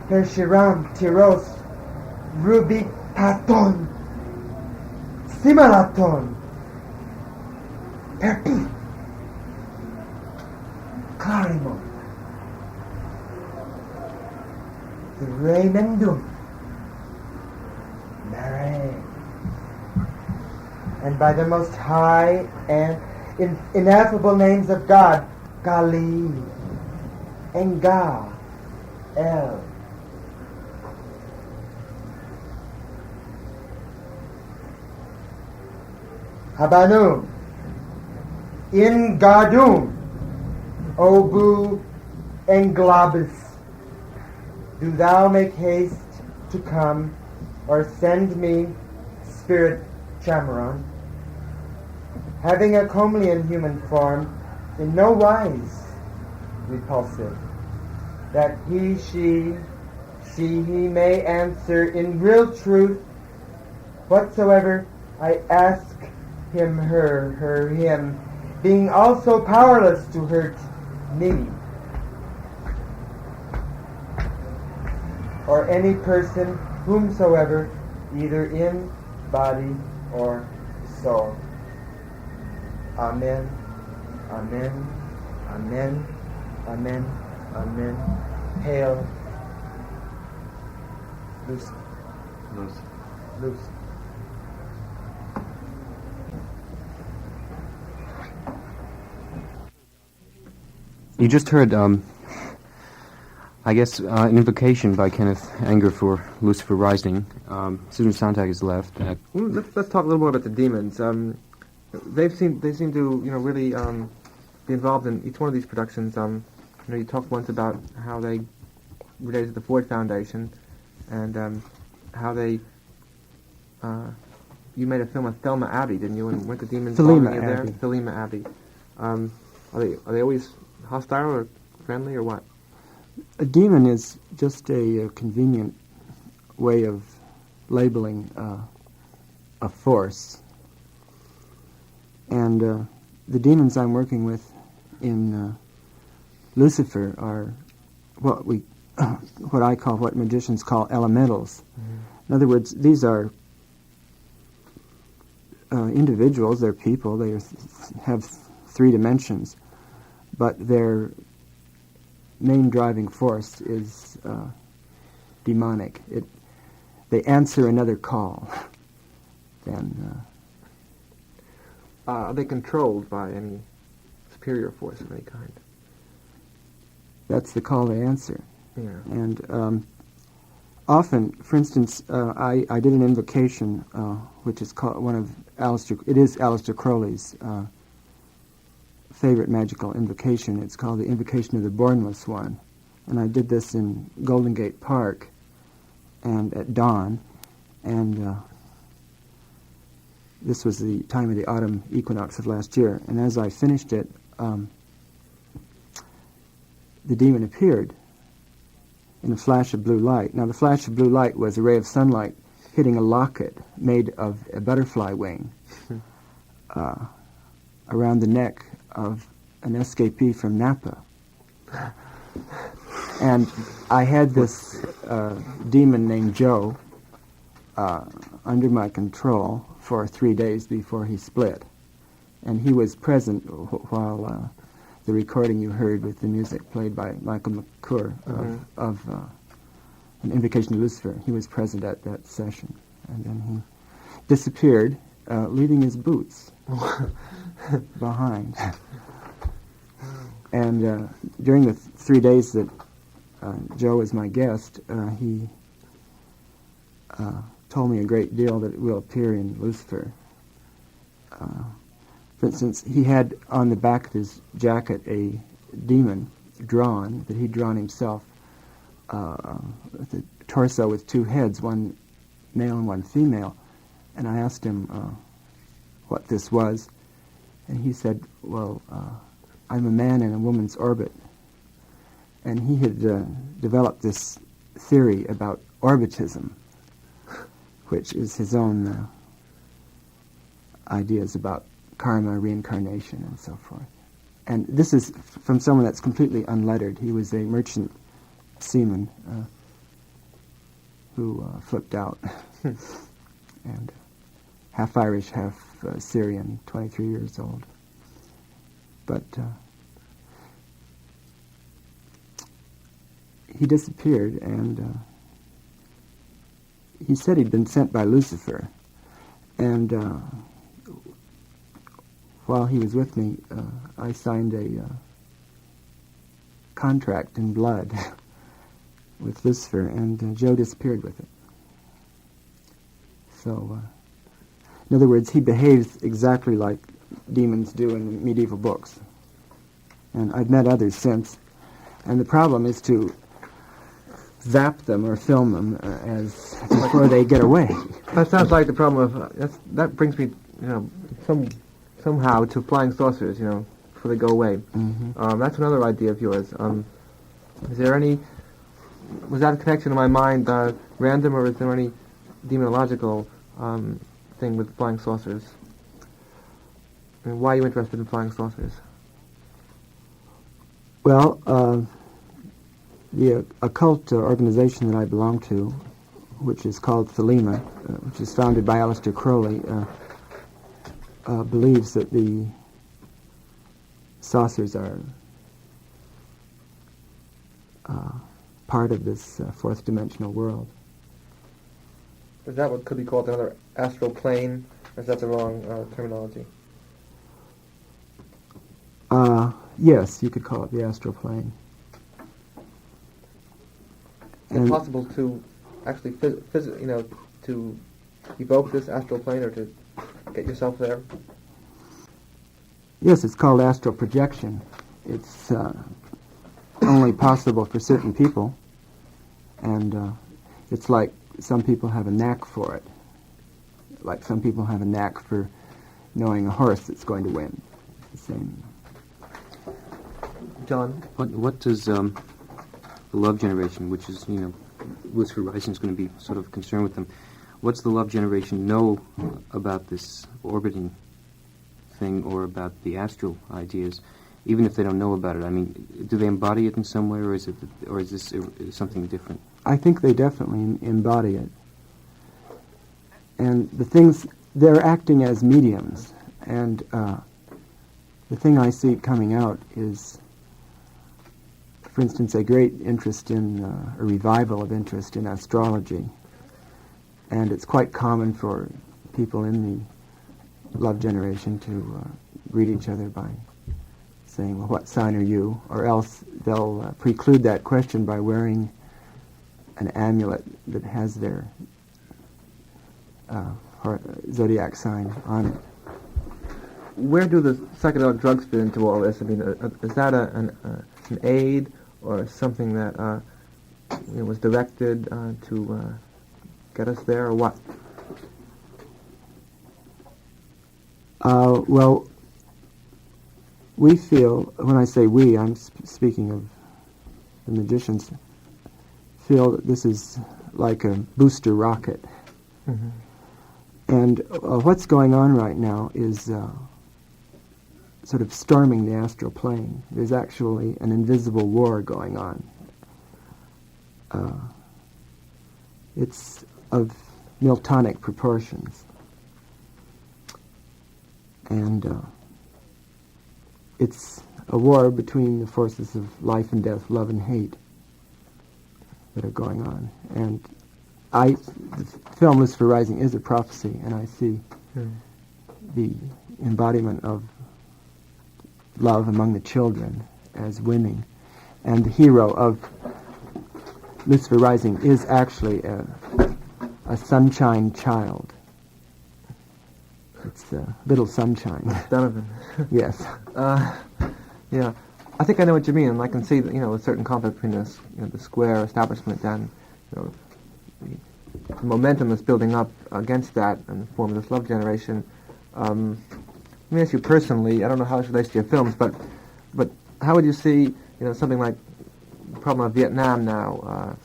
Pershiram, Tiros, Rubitaton, Simalaton, Perpi, Clarimon, Raymondum, Mary, and by the most high and ineffable names of God, Gali, and Ga, El. Habanum, In Gardum, Obu, and Globus. Do thou make haste to come, or send me, Spirit Chamaron, having a comely and human form, in no wise repulsive, that he, she, he may answer in real truth whatsoever I ask him, her, him, being also powerless to hurt me, or any person whomsoever, either in body or soul. Amen, amen, amen, amen, amen. Hail, loose, loose, loose. You just heard, I guess, an invocation by Kenneth Anger for Lucifer Rising. Susan Sontag is left. Let's talk a little more about the demons. They seem to really be involved in each one of these productions. You talked once about how they related to the Ford Foundation, and how they you made a film of Thelma Abbey, didn't you? And weren't the demons Thelema following you there? Abbey. Thelema Abbey. Are they always hostile or friendly or what? A demon is just a convenient way of labeling a force. And the demons I'm working with in Lucifer are what magicians call elementals. Mm-hmm. In other words, these are individuals, they're people, they have three dimensions, but their main driving force is demonic. They answer another call. Are they controlled by any superior force of any kind? That's the call they answer. Yeah. And often, for instance, I did an invocation, which is called Aleister Crowley's favorite magical invocation. It's called the Invocation of the Bornless One. And I did this in Golden Gate Park and at dawn. And this was the time of the autumn equinox of last year. And as I finished it, the demon appeared in a flash of blue light. Now, the flash of blue light was a ray of sunlight hitting a locket made of a butterfly wing around the neck of an escapee from Napa. And I had this demon named Joe under my control for 3 days before he split. And he was present while the recording you heard with the music played by Michael McClure of An Invocation to Lucifer. He was present at that session. And then he disappeared, leaving his boots behind. And during the 3 days that Joe was my guest, he told me a great deal that will appear in Lucifer. For instance, he had on the back of his jacket a demon drawn, that he'd drawn himself, with a torso with two heads, one male and one female. And I asked him what this was, and he said, well, I'm a man in a woman's orbit. And he had developed this theory about orbitism, which is his own ideas about karma, reincarnation, and so forth. And this is from someone that's completely unlettered. He was a merchant seaman who flipped out, and half Irish, half Syrian, 23 years old. But he disappeared, and he said he'd been sent by Lucifer. And while he was with me, I signed a contract in blood with Lucifer, and Joe disappeared with it. So, in other words, he behaves exactly like demons do in the medieval books. And I've met others since, and the problem is to zap them or film them as before they get away. That sounds like the problem of that brings me, somehow to flying saucers, before they go away. Mm-hmm. That's another idea of yours. Is there any? Was that a connection in my mind random, or is there any demonological thing with flying saucers? I mean, why are you interested in flying saucers? Well, the occult organization that I belong to, which is called Thelema, which is founded by Aleister Crowley, believes that the saucers are part of this fourth dimensional world. Is that what could be called another astral plane, or is that the wrong terminology? Yes, you could call it the astral plane. Is it possible to actually, to evoke this astral plane, or to get yourself there? Yes, it's called astral projection. It's only possible for certain people, and it's like some people have a knack for it. Like some people have a knack for knowing a horse that's going to win. It's the same. John? What does the love generation, which is, Lucifer Rising is going to be sort of concerned with them, what's the love generation know about this orbiting thing or about the astral ideas, even if they don't know about it? I mean, do they embody it in some way, or is this something different? I think they definitely embody it. And the things, they're acting as mediums, and the thing I see coming out is, for instance, a great interest in, a revival of interest in astrology. And it's quite common for people in the love generation to greet each other by saying, well, what sign are you? Or else they'll preclude that question by wearing an amulet that has their zodiac sign on it. Where do the psychedelic drugs fit into all this? I mean, is that an aid, or something that was directed to get us there, or what? Well, we feel, when I say we, I'm speaking of the magicians, feel that this is like a booster rocket. Mm-hmm. And what's going on right now is sort of storming the astral plane. There's actually an invisible war going on. It's of Miltonic proportions. And it's a war between the forces of life and death, love and hate that are going on. And the film Lucifer Rising is a prophecy, and I see the embodiment of love among the children as winning. And the hero of Lucifer Rising is actually a sunshine child. It's Little Sunshine. Donovan. Yes. Yeah, I think I know what you mean, and I can see that, a certain conflict between this, the square establishment and, the momentum that's building up against that and the form of this love generation. Let me ask you personally, I don't know how this relates to your films, but how would you see, something like the problem of Vietnam now?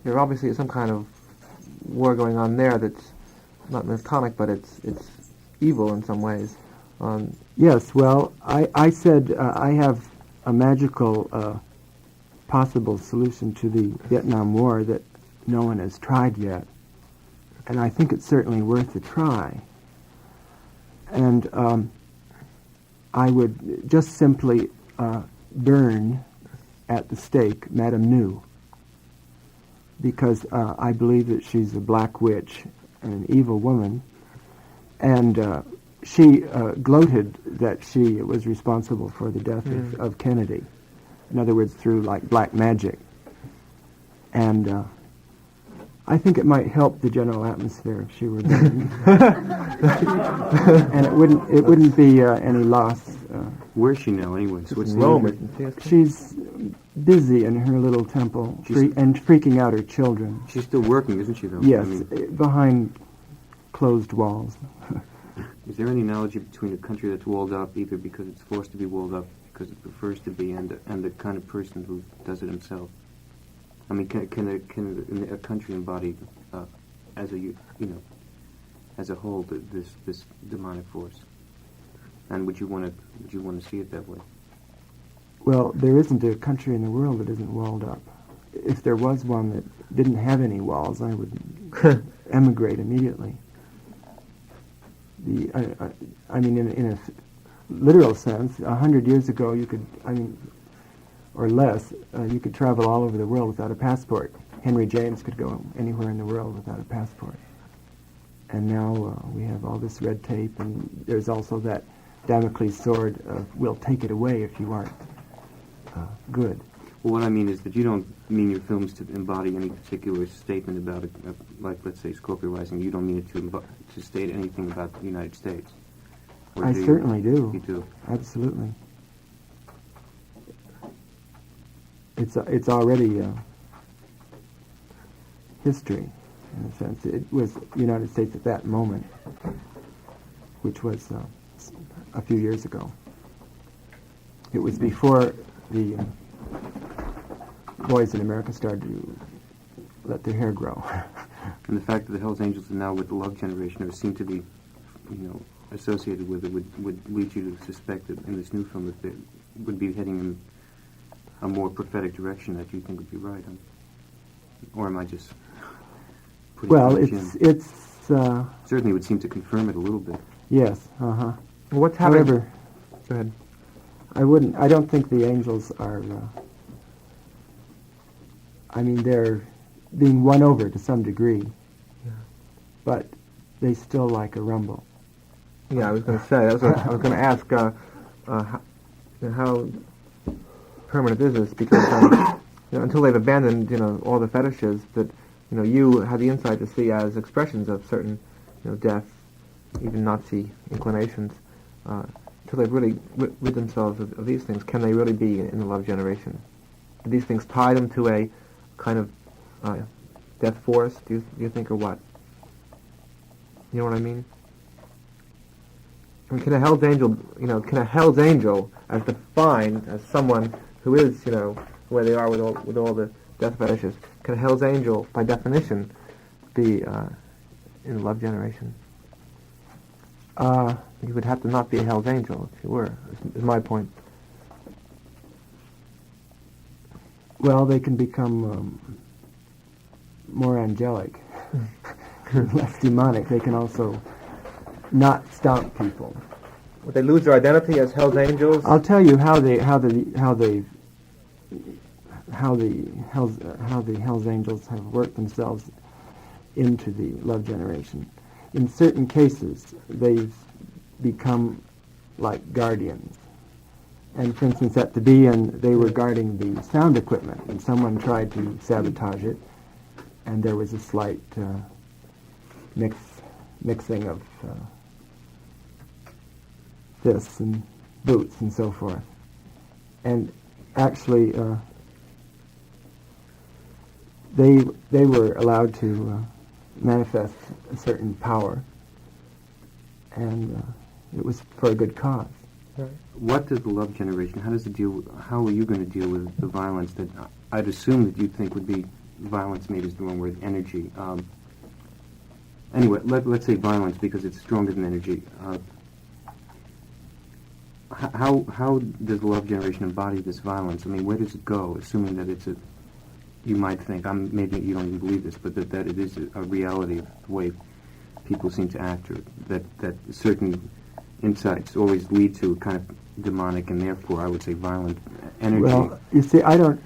There obviously is some kind of war going on there that's not Masonic, but it's evil in some ways. Yes, well, I said I have a magical possible solution to the Vietnam War that no one has tried yet. And I think it's certainly worth a try. And I would just simply burn at the stake Madame Nu, because I believe that she's a black witch and an evil woman, and she gloated that she was responsible for the death of Kennedy. In other words, through black magic. And I think it might help the general atmosphere if she were burned. And it wouldn't be any loss. Where's she now, anyway? So what's Rome. She's busy in her little temple and freaking out her children. She's still working, isn't she, though? Yes, behind closed walls. Is there any analogy between a country that's walled up either because it's forced to be walled up because it prefers to be, and the kind of person who does it himself? I mean, can a country embody as a whole this demonic force? And would you want to see it that way? Well, there isn't a country in the world that isn't walled up. If there was one that didn't have any walls, I would emigrate immediately. I mean, in a literal sense, 100 years ago, you could, or less, you could travel all over the world without a passport. Henry James could go anywhere in the world without a passport. And now we have all this red tape, and there's also that Damocles sword of, we'll take it away if you aren't good. Well, what I mean is that you don't mean your films to embody any particular statement about it, like, let's say, Scorpio Rising. You don't mean it to state anything about the United States. I certainly do. You do? Absolutely. It's already history, in a sense. It was the United States at that moment, which was a few years ago. It was before the boys in America started to let their hair grow. And the fact that the Hells Angels are now with the Love Generation, or seem to be, associated with it, would lead you to suspect that in this new film that they would be heading in a more prophetic direction that you think would be right. Or am I just putting Well, too much in? it's Certainly would seem to confirm it a little bit. yes, Well, what's happening? However, Go ahead. I don't think the angels are, they're being won over to some degree, but they still like a rumble. Yeah, I was going to say, I was going to ask how permanent is this, because until they've abandoned all the fetishes that you have the insight to see as expressions of certain death, even Nazi inclinations, until they've really rid themselves of these things, can they really be in the Love Generation? Do these things tie them to a kind of death force, do you think, or what? You know what I mean? I mean, can a Hell's Angel, as defined as someone who is, where they are with all the death fetishes, can a Hell's Angel, by definition, be in the Love Generation? You would have to not be a Hell's Angel if you were, is my point. Well, they can become more angelic, less demonic. They can also not stomp people. Would they lose their identity as Hell's Angels? I'll tell you how the Hells Angels have worked themselves into the Love Generation. in certain cases, they've become like guardians. And for instance, at the Bean, they were guarding the sound equipment, and someone tried to sabotage it, and there was a slight mixing of fists and boots and so forth. And actually, they were allowed to manifest a certain power, and it was for a good cause. What does the love generation, how does it deal with, how are you going to deal with the violence that I'd assume that you'd think would be, violence maybe is the wrong word, energy. Anyway, let's say violence because it's stronger than energy. How does the love generation embody this violence? I mean, where does it go, assuming that it's you might think, maybe you don't even believe this, but that it is a reality of the way people seem to act, or that certain insights always lead to kind of demonic and therefore, I would say, violent energy. Well, you see, I don't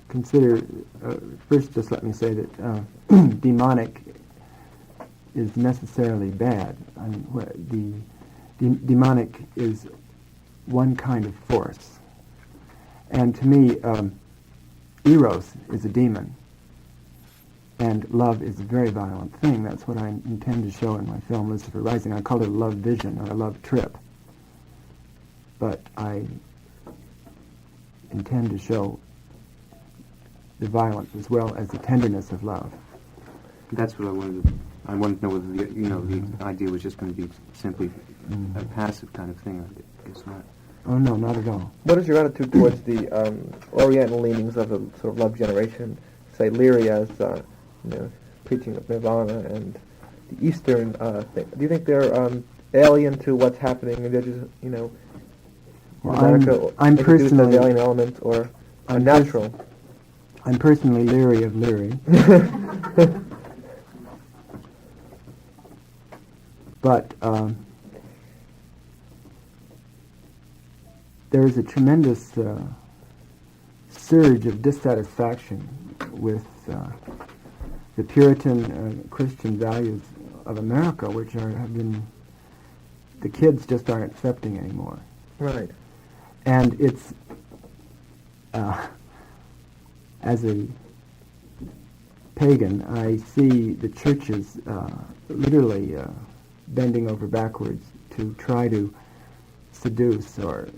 consider, first just let me say that demonic is necessarily bad. I mean, demonic is one kind of force. And to me, eros is a demon. And love is a very violent thing. That's what I intend to show in my film, Lucifer Rising. I call it a love vision or a love trip. But I intend to show the violence as well as the tenderness of love. That's what I wanted to know whether the idea was just going to be simply a passive kind of thing. I guess not. Oh, no, not at all. What is your attitude towards the Oriental leanings of the sort of love generation? Say, Leary as preaching of nirvana, and the Eastern thing. Do you think they're alien to what's happening, and they're just, Well, America I'm introduced personally as alien element or unnatural? I'm personally leery of Leary. But there is a tremendous surge of dissatisfaction with the Puritan Christian values of America, which have been, the kids just aren't accepting anymore. Right. And it's, as a pagan, I see the churches literally bending over backwards to try to seduce or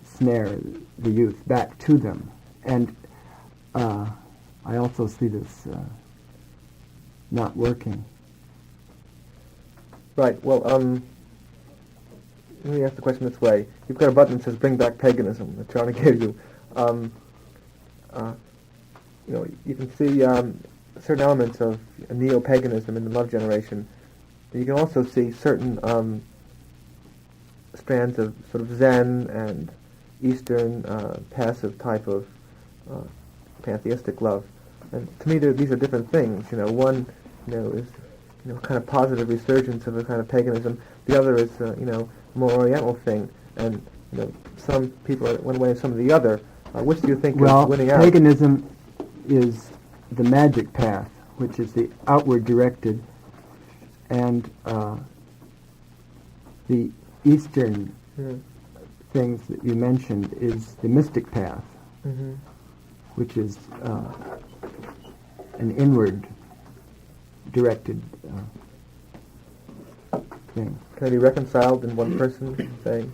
snare the youth back to them. And I also see this not working. Right. Well, let me ask the question this way. You've got a button that says "Bring Back Paganism" that Charlie gave you. You can see certain elements of neo-paganism in the love generation. But you can also see certain strands of sort of Zen and Eastern passive type of pantheistic love. And to me, these are different things. One, is kind of positive resurgence of a kind of paganism. The other is, a more Oriental thing. And some people are one way and some the other. Which do you think is winning out? Well, paganism is the magic path, which is the outward directed, and the Eastern things that you mentioned is the mystic path, which is an inward directed thing. Can it be reconciled in one person, saying?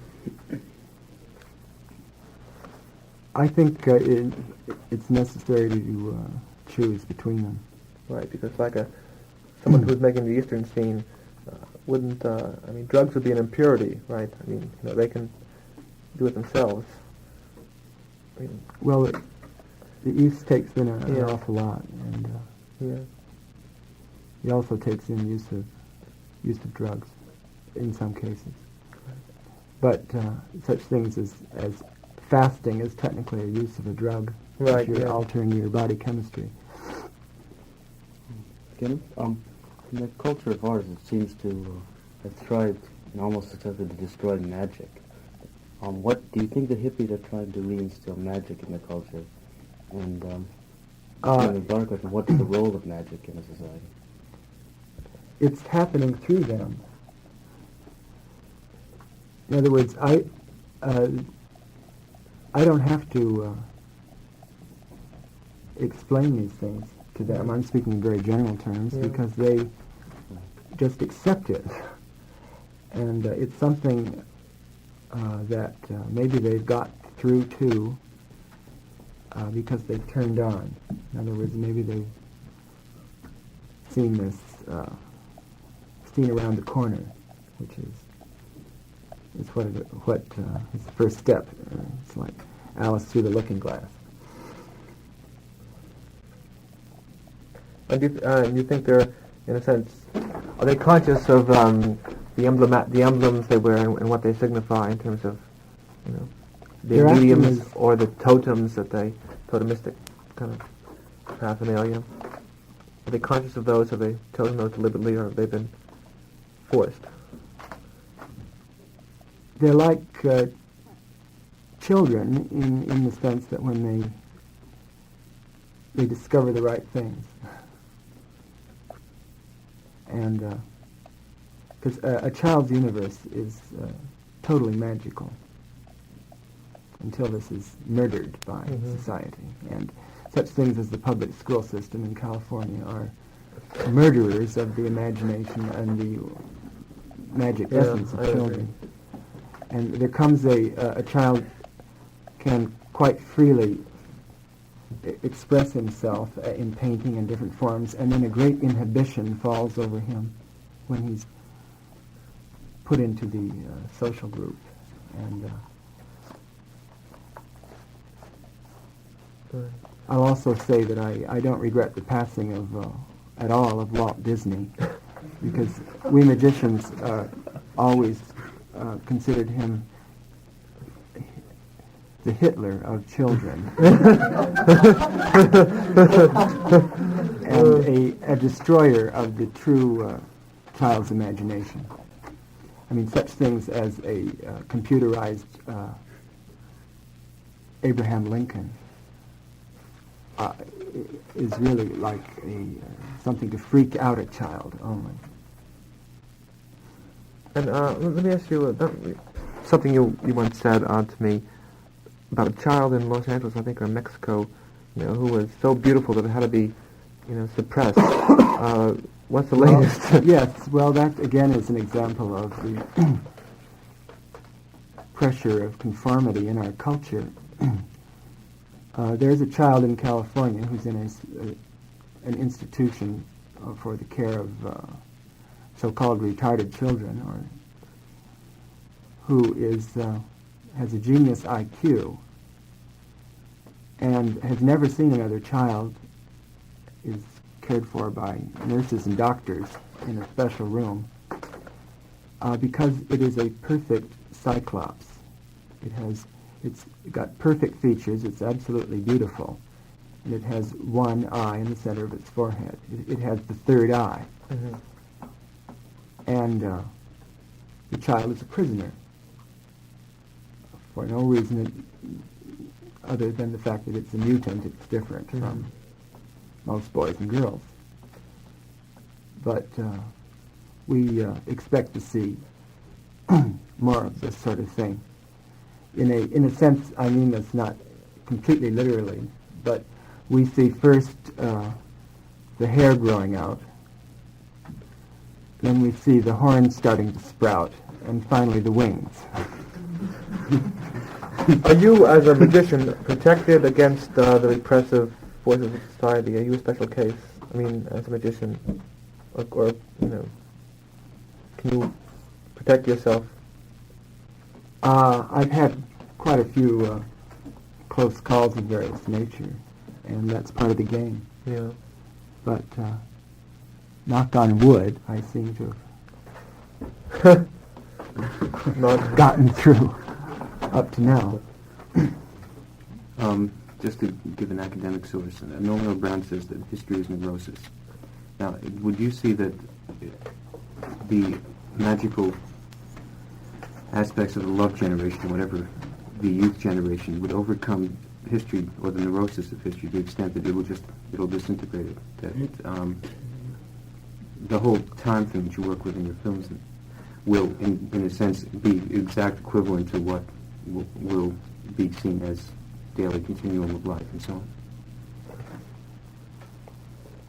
I think it's necessary to choose between them. Right, because someone who's making the Eastern scene wouldn't, drugs would be an impurity, right? They can do it themselves. Well, the East takes in an awful lot, and he also takes in use of drugs in some cases. But such things as fasting is technically a use of a drug. Right, You're altering your body chemistry. Kenneth, in the culture of ours, it seems to have thrived and almost attempted to destroy magic. What do you think the hippies are trying to reinstill magic in the culture? And the broader question, what's the role of magic in a society? it's happening through them. In other words, I don't have to explain these things to them. I'm speaking in very general terms because they just accept it. And it's something that maybe they've got through to because they've turned on. In other words, maybe they've seen this, seen around the corner, which is what is the first step. It's like Alice through the looking glass. And you think they're, in a sense, are they conscious of the emblems they wear and what they signify in terms of, the Their mediums acting is- or the totems that they, totemistic kind of paraphernalia? Are they conscious of those? Have they chosen those deliberately, or have they been forced? They're like children in the sense that when they discover the right things. And because a child's universe is totally magical until this is murdered by society. And such things as the public school system in California are murderers of the imagination and the magic essence of I agree. children. And there comes a child can quite freely express himself in painting in different forms, and then a great inhibition falls over him when he's put into the social group. And I'll also say that I don't regret the passing of at all of Walt Disney, because we magicians always considered him the Hitler of children, and a destroyer of the true child's imagination. I mean, such things as a computerized Abraham Lincoln is really like something to freak out a child only. And let me ask you something you once said to me about a child in Los Angeles, I think, or Mexico, who was so beautiful that it had to be, suppressed. What's the latest? Yes, well, that again is an example of the pressure of conformity in our culture. There's a child in California who's in an institution for the care of so-called retarded children, or who has a genius IQ and has never seen another child, is cared for by nurses and doctors in a special room because it is a perfect cyclops. It's got perfect features. It's absolutely beautiful, and it has one eye in the center of its forehead. It has the third eye, and the child is a prisoner for no reason other than the fact that it's a mutant. It's different from most boys and girls. But we expect to see more of this sort of thing. In a sense, I mean this not completely literally, but we see first the hair growing out, then we see the horns starting to sprout, and finally the wings. Are you, as a magician, protected against the repressive forces of society? Are you a special case? I mean, as a magician, or can you protect yourself? I've had quite a few close calls of various nature, and that's part of the game. Yeah. But knock on wood, I seem to have Not gotten through up to now. Just to give an academic source, Norman Brown says that history is neurosis. Now, would you see that the magical aspects of the love generation, whatever the youth generation, would overcome history or the neurosis of history to the extent that it'll disintegrate it? That the whole time thing that you work with in your films will, in a sense, be exact equivalent to what will be seen as daily continuum of life and so on.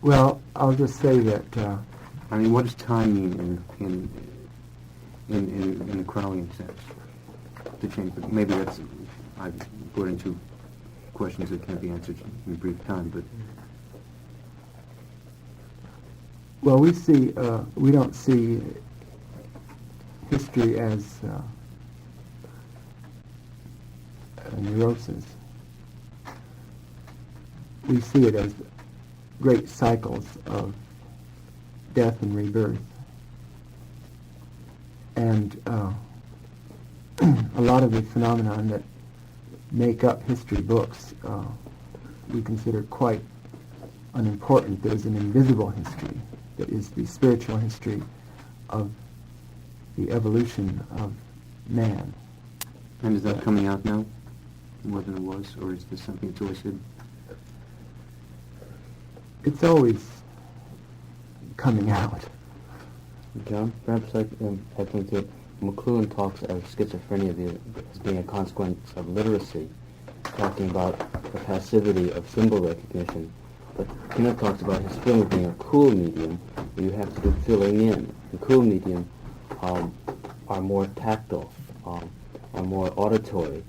Well, I'll just say that I mean, what does time mean in a Crowleyan sense? To change, but maybe that's I've brought into questions that can't be answered in a brief time. But well, we don't see history as a neurosis. We see it as great cycles of death and rebirth. And a lot of the phenomenon that make up history books we consider quite unimportant. There's an invisible history that is the spiritual history of the evolution of man. And is that coming out now more than it was, or is this something that's always hidden? It's always coming out. John, perhaps I think that McLuhan talks of schizophrenia as being a consequence of literacy, talking about the passivity of symbol recognition. But Kenneth talks about his film being a cool medium, where you have to do filling in. The cool medium are more tactile, are more auditory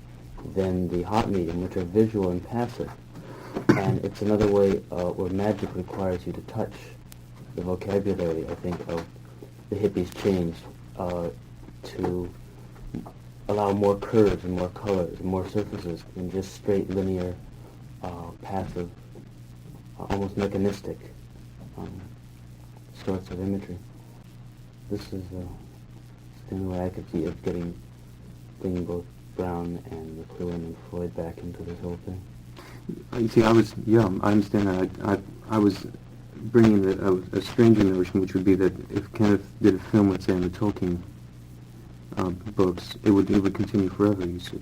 than the hot medium, which are visual and passive. And it's another way where magic requires you to touch. The vocabulary, I think, of the hippies changed to allow more curves and more colors and more surfaces than just straight, linear, passive, almost mechanistic sorts of imagery. This is the only way I could see of bringing both Brown and McLuhan and Freud back into this whole thing. You see, I understand that. I was bringing a stranger notion, which would be that if Kenneth did a film, let's say, in the Tolkien books, it would continue forever, you see.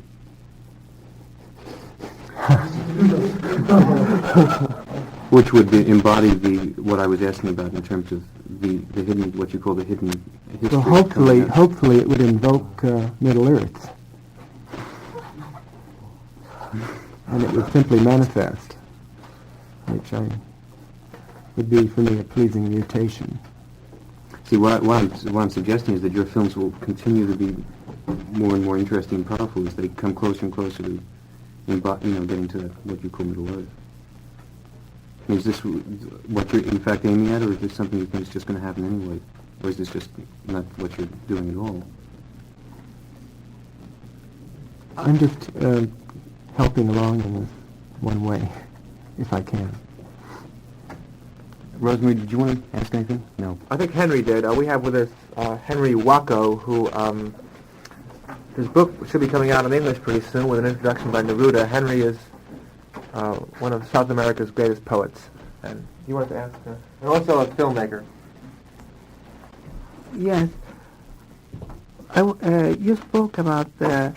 Which would embody what I was asking about in terms of the hidden, what you call the hidden history. Well, hopefully it would invoke Middle Earth. And it would simply manifest, which would be for me a pleasing mutation. See, what I'm suggesting is that your films will continue to be more and more interesting and powerful as they come closer and closer to, getting to what you call Middle Earth. I mean, is this what you're in fact aiming at, or is this something you think is just going to happen anyway, or is this just not what you're doing at all? I'm just helping along in this one way, if I can. Rosemary, did you want to ask anything? No. I think Henry did. We have with us Henry Wacko, who his book should be coming out in English pretty soon with an introduction by Neruda. Henry is one of South America's greatest poets. And you wanted to ask and also a filmmaker. Yes. You spoke about the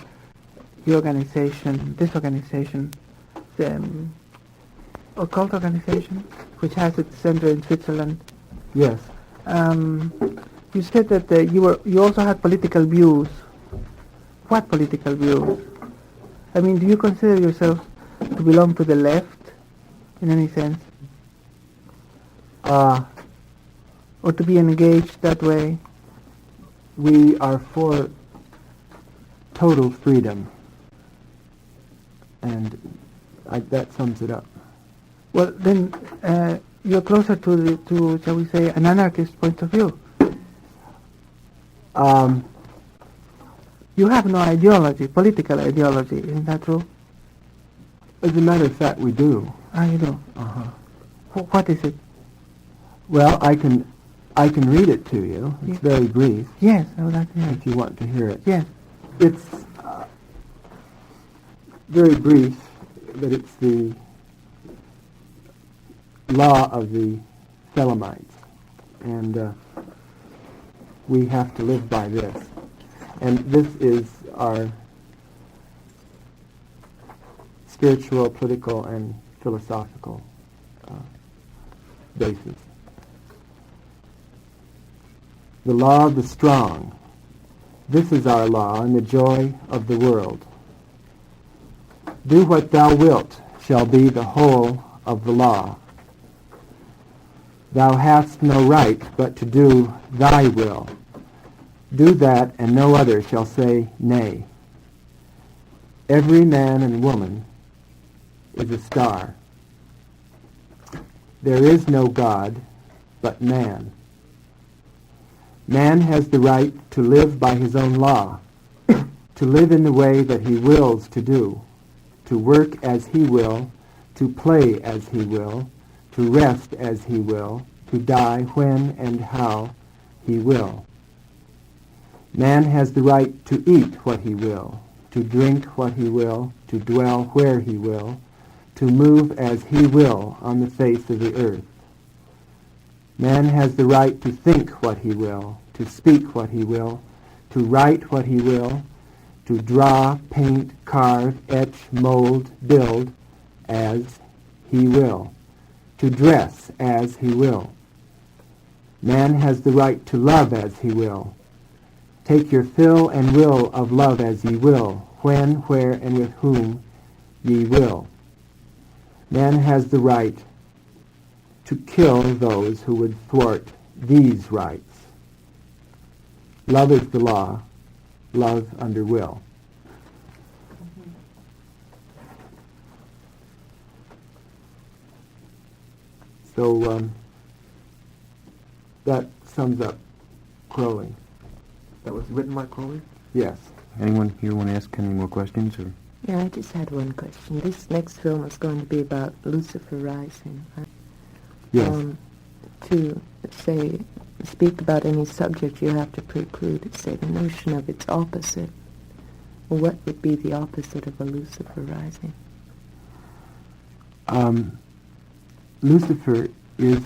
organization, this organization, the occult organization, which has its center in Switzerland. Yes. You said that you also had political views. What political views? I mean, do you consider yourself to belong to the left, in any sense? Or to be engaged that way? We are for total freedom, and that sums it up. Well, then you're closer to, shall we say, an anarchist point of view. You have no ideology, political ideology, isn't that true? As a matter of fact, we do. Ah, you do? Uh-huh. What is it? Well, I can read it to you. It's very brief. Yes, I would like to hear it. If you want to hear it. Yes. It's very brief, but it's the law of the Thelemites, and we have to live by this. And this is our spiritual, political, and philosophical basis. the law of the strong. This is our law and the joy of the world. Do what thou wilt shall be the whole of the law. Thou hast no right but to do thy will. Do that, and no other shall say nay. Every man and woman is a star. There is no God but man. Man has the right to live by his own law, to live in the way that he wills to do, to work as he will, to play as he will, to rest as he will, to die when and how he will. Man has the right to eat what he will, to drink what he will, to dwell where he will, to move as he will on the face of the earth. Man has the right to think what he will, to speak what he will, to write what he will, to draw, paint, carve, etch, mold, build as he will, to dress as he will. Man has the right to love as he will. Take your fill and will of love as ye will, when, where, and with whom ye will. Man has the right to kill those who would thwart these rights. Love is the law, love under will. So that sums up Crowley. That was written by Crowley? Yes. Anyone here want to ask any more questions? Or? Yeah, I just had one question. This next film is going to be about Lucifer rising. Right? Yes. To say, speak about any subject, you have to preclude, say, the notion of its opposite. Well, what would be the opposite of a Lucifer rising? Lucifer is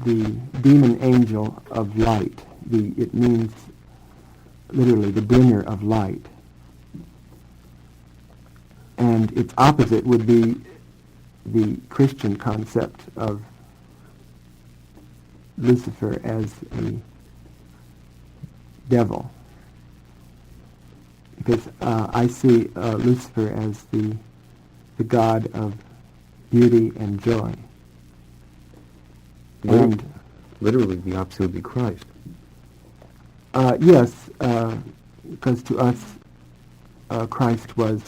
the demon angel of light. It means literally the bringer of light. And its opposite would be the Christian concept of Lucifer as a devil. Because I see Lucifer as the god of beauty and joy. And literally the opposite would be Christ. Yes, because to us Christ was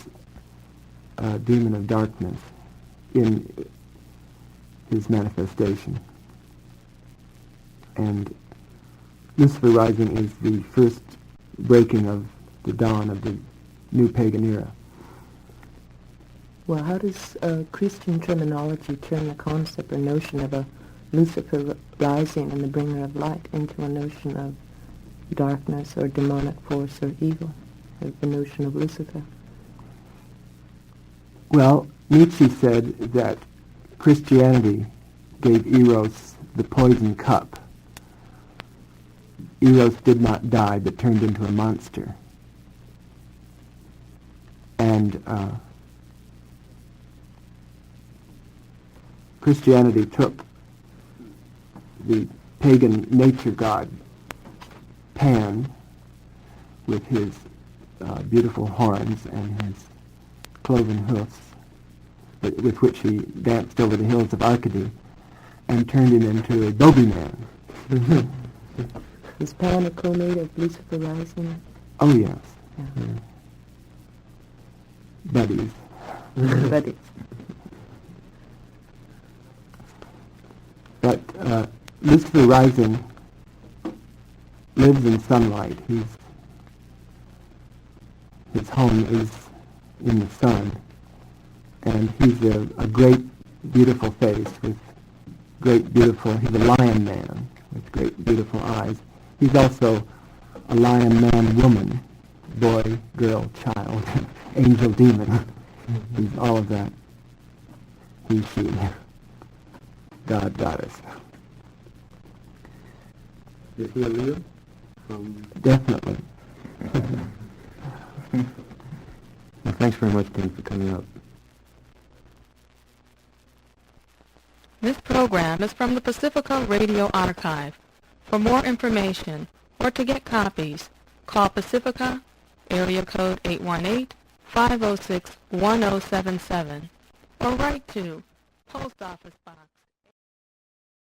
a demon of darkness in his manifestation. And Lucifer rising is the first breaking of the dawn of the new pagan era. Well, how does Christian terminology turn the concept or notion of a Lucifer rising and the bringer of light into a notion of darkness or demonic force or evil, the notion of Lucifer? Well, Nietzsche said that Christianity gave Eros the poison cup. Eros did not die, but turned into a monster. And Christianity took the pagan nature god Pan, with his beautiful horns and his cloven hoofs, with which he danced over the hills of Arcady, and turned him into a bogeyman. Is Pan a co-mate of Lucifer rising? Oh, yes. Yeah. Buddies. Buddies. But Lucifer rising lives in sunlight. His home is in the sun, and he's a great, beautiful face with great, beautiful. He's a lion man with great, beautiful eyes. He's also a lion man, woman, boy, girl, child, angel, demon. He's all of that. He, she, God, goddess. Is he a Leo? Definitely. Well, thanks very much, Ken, for coming up. This program is from the Pacifica Radio Archive. For more information, or to get copies, call Pacifica, area code 818-506-1077, or write to Post Office Box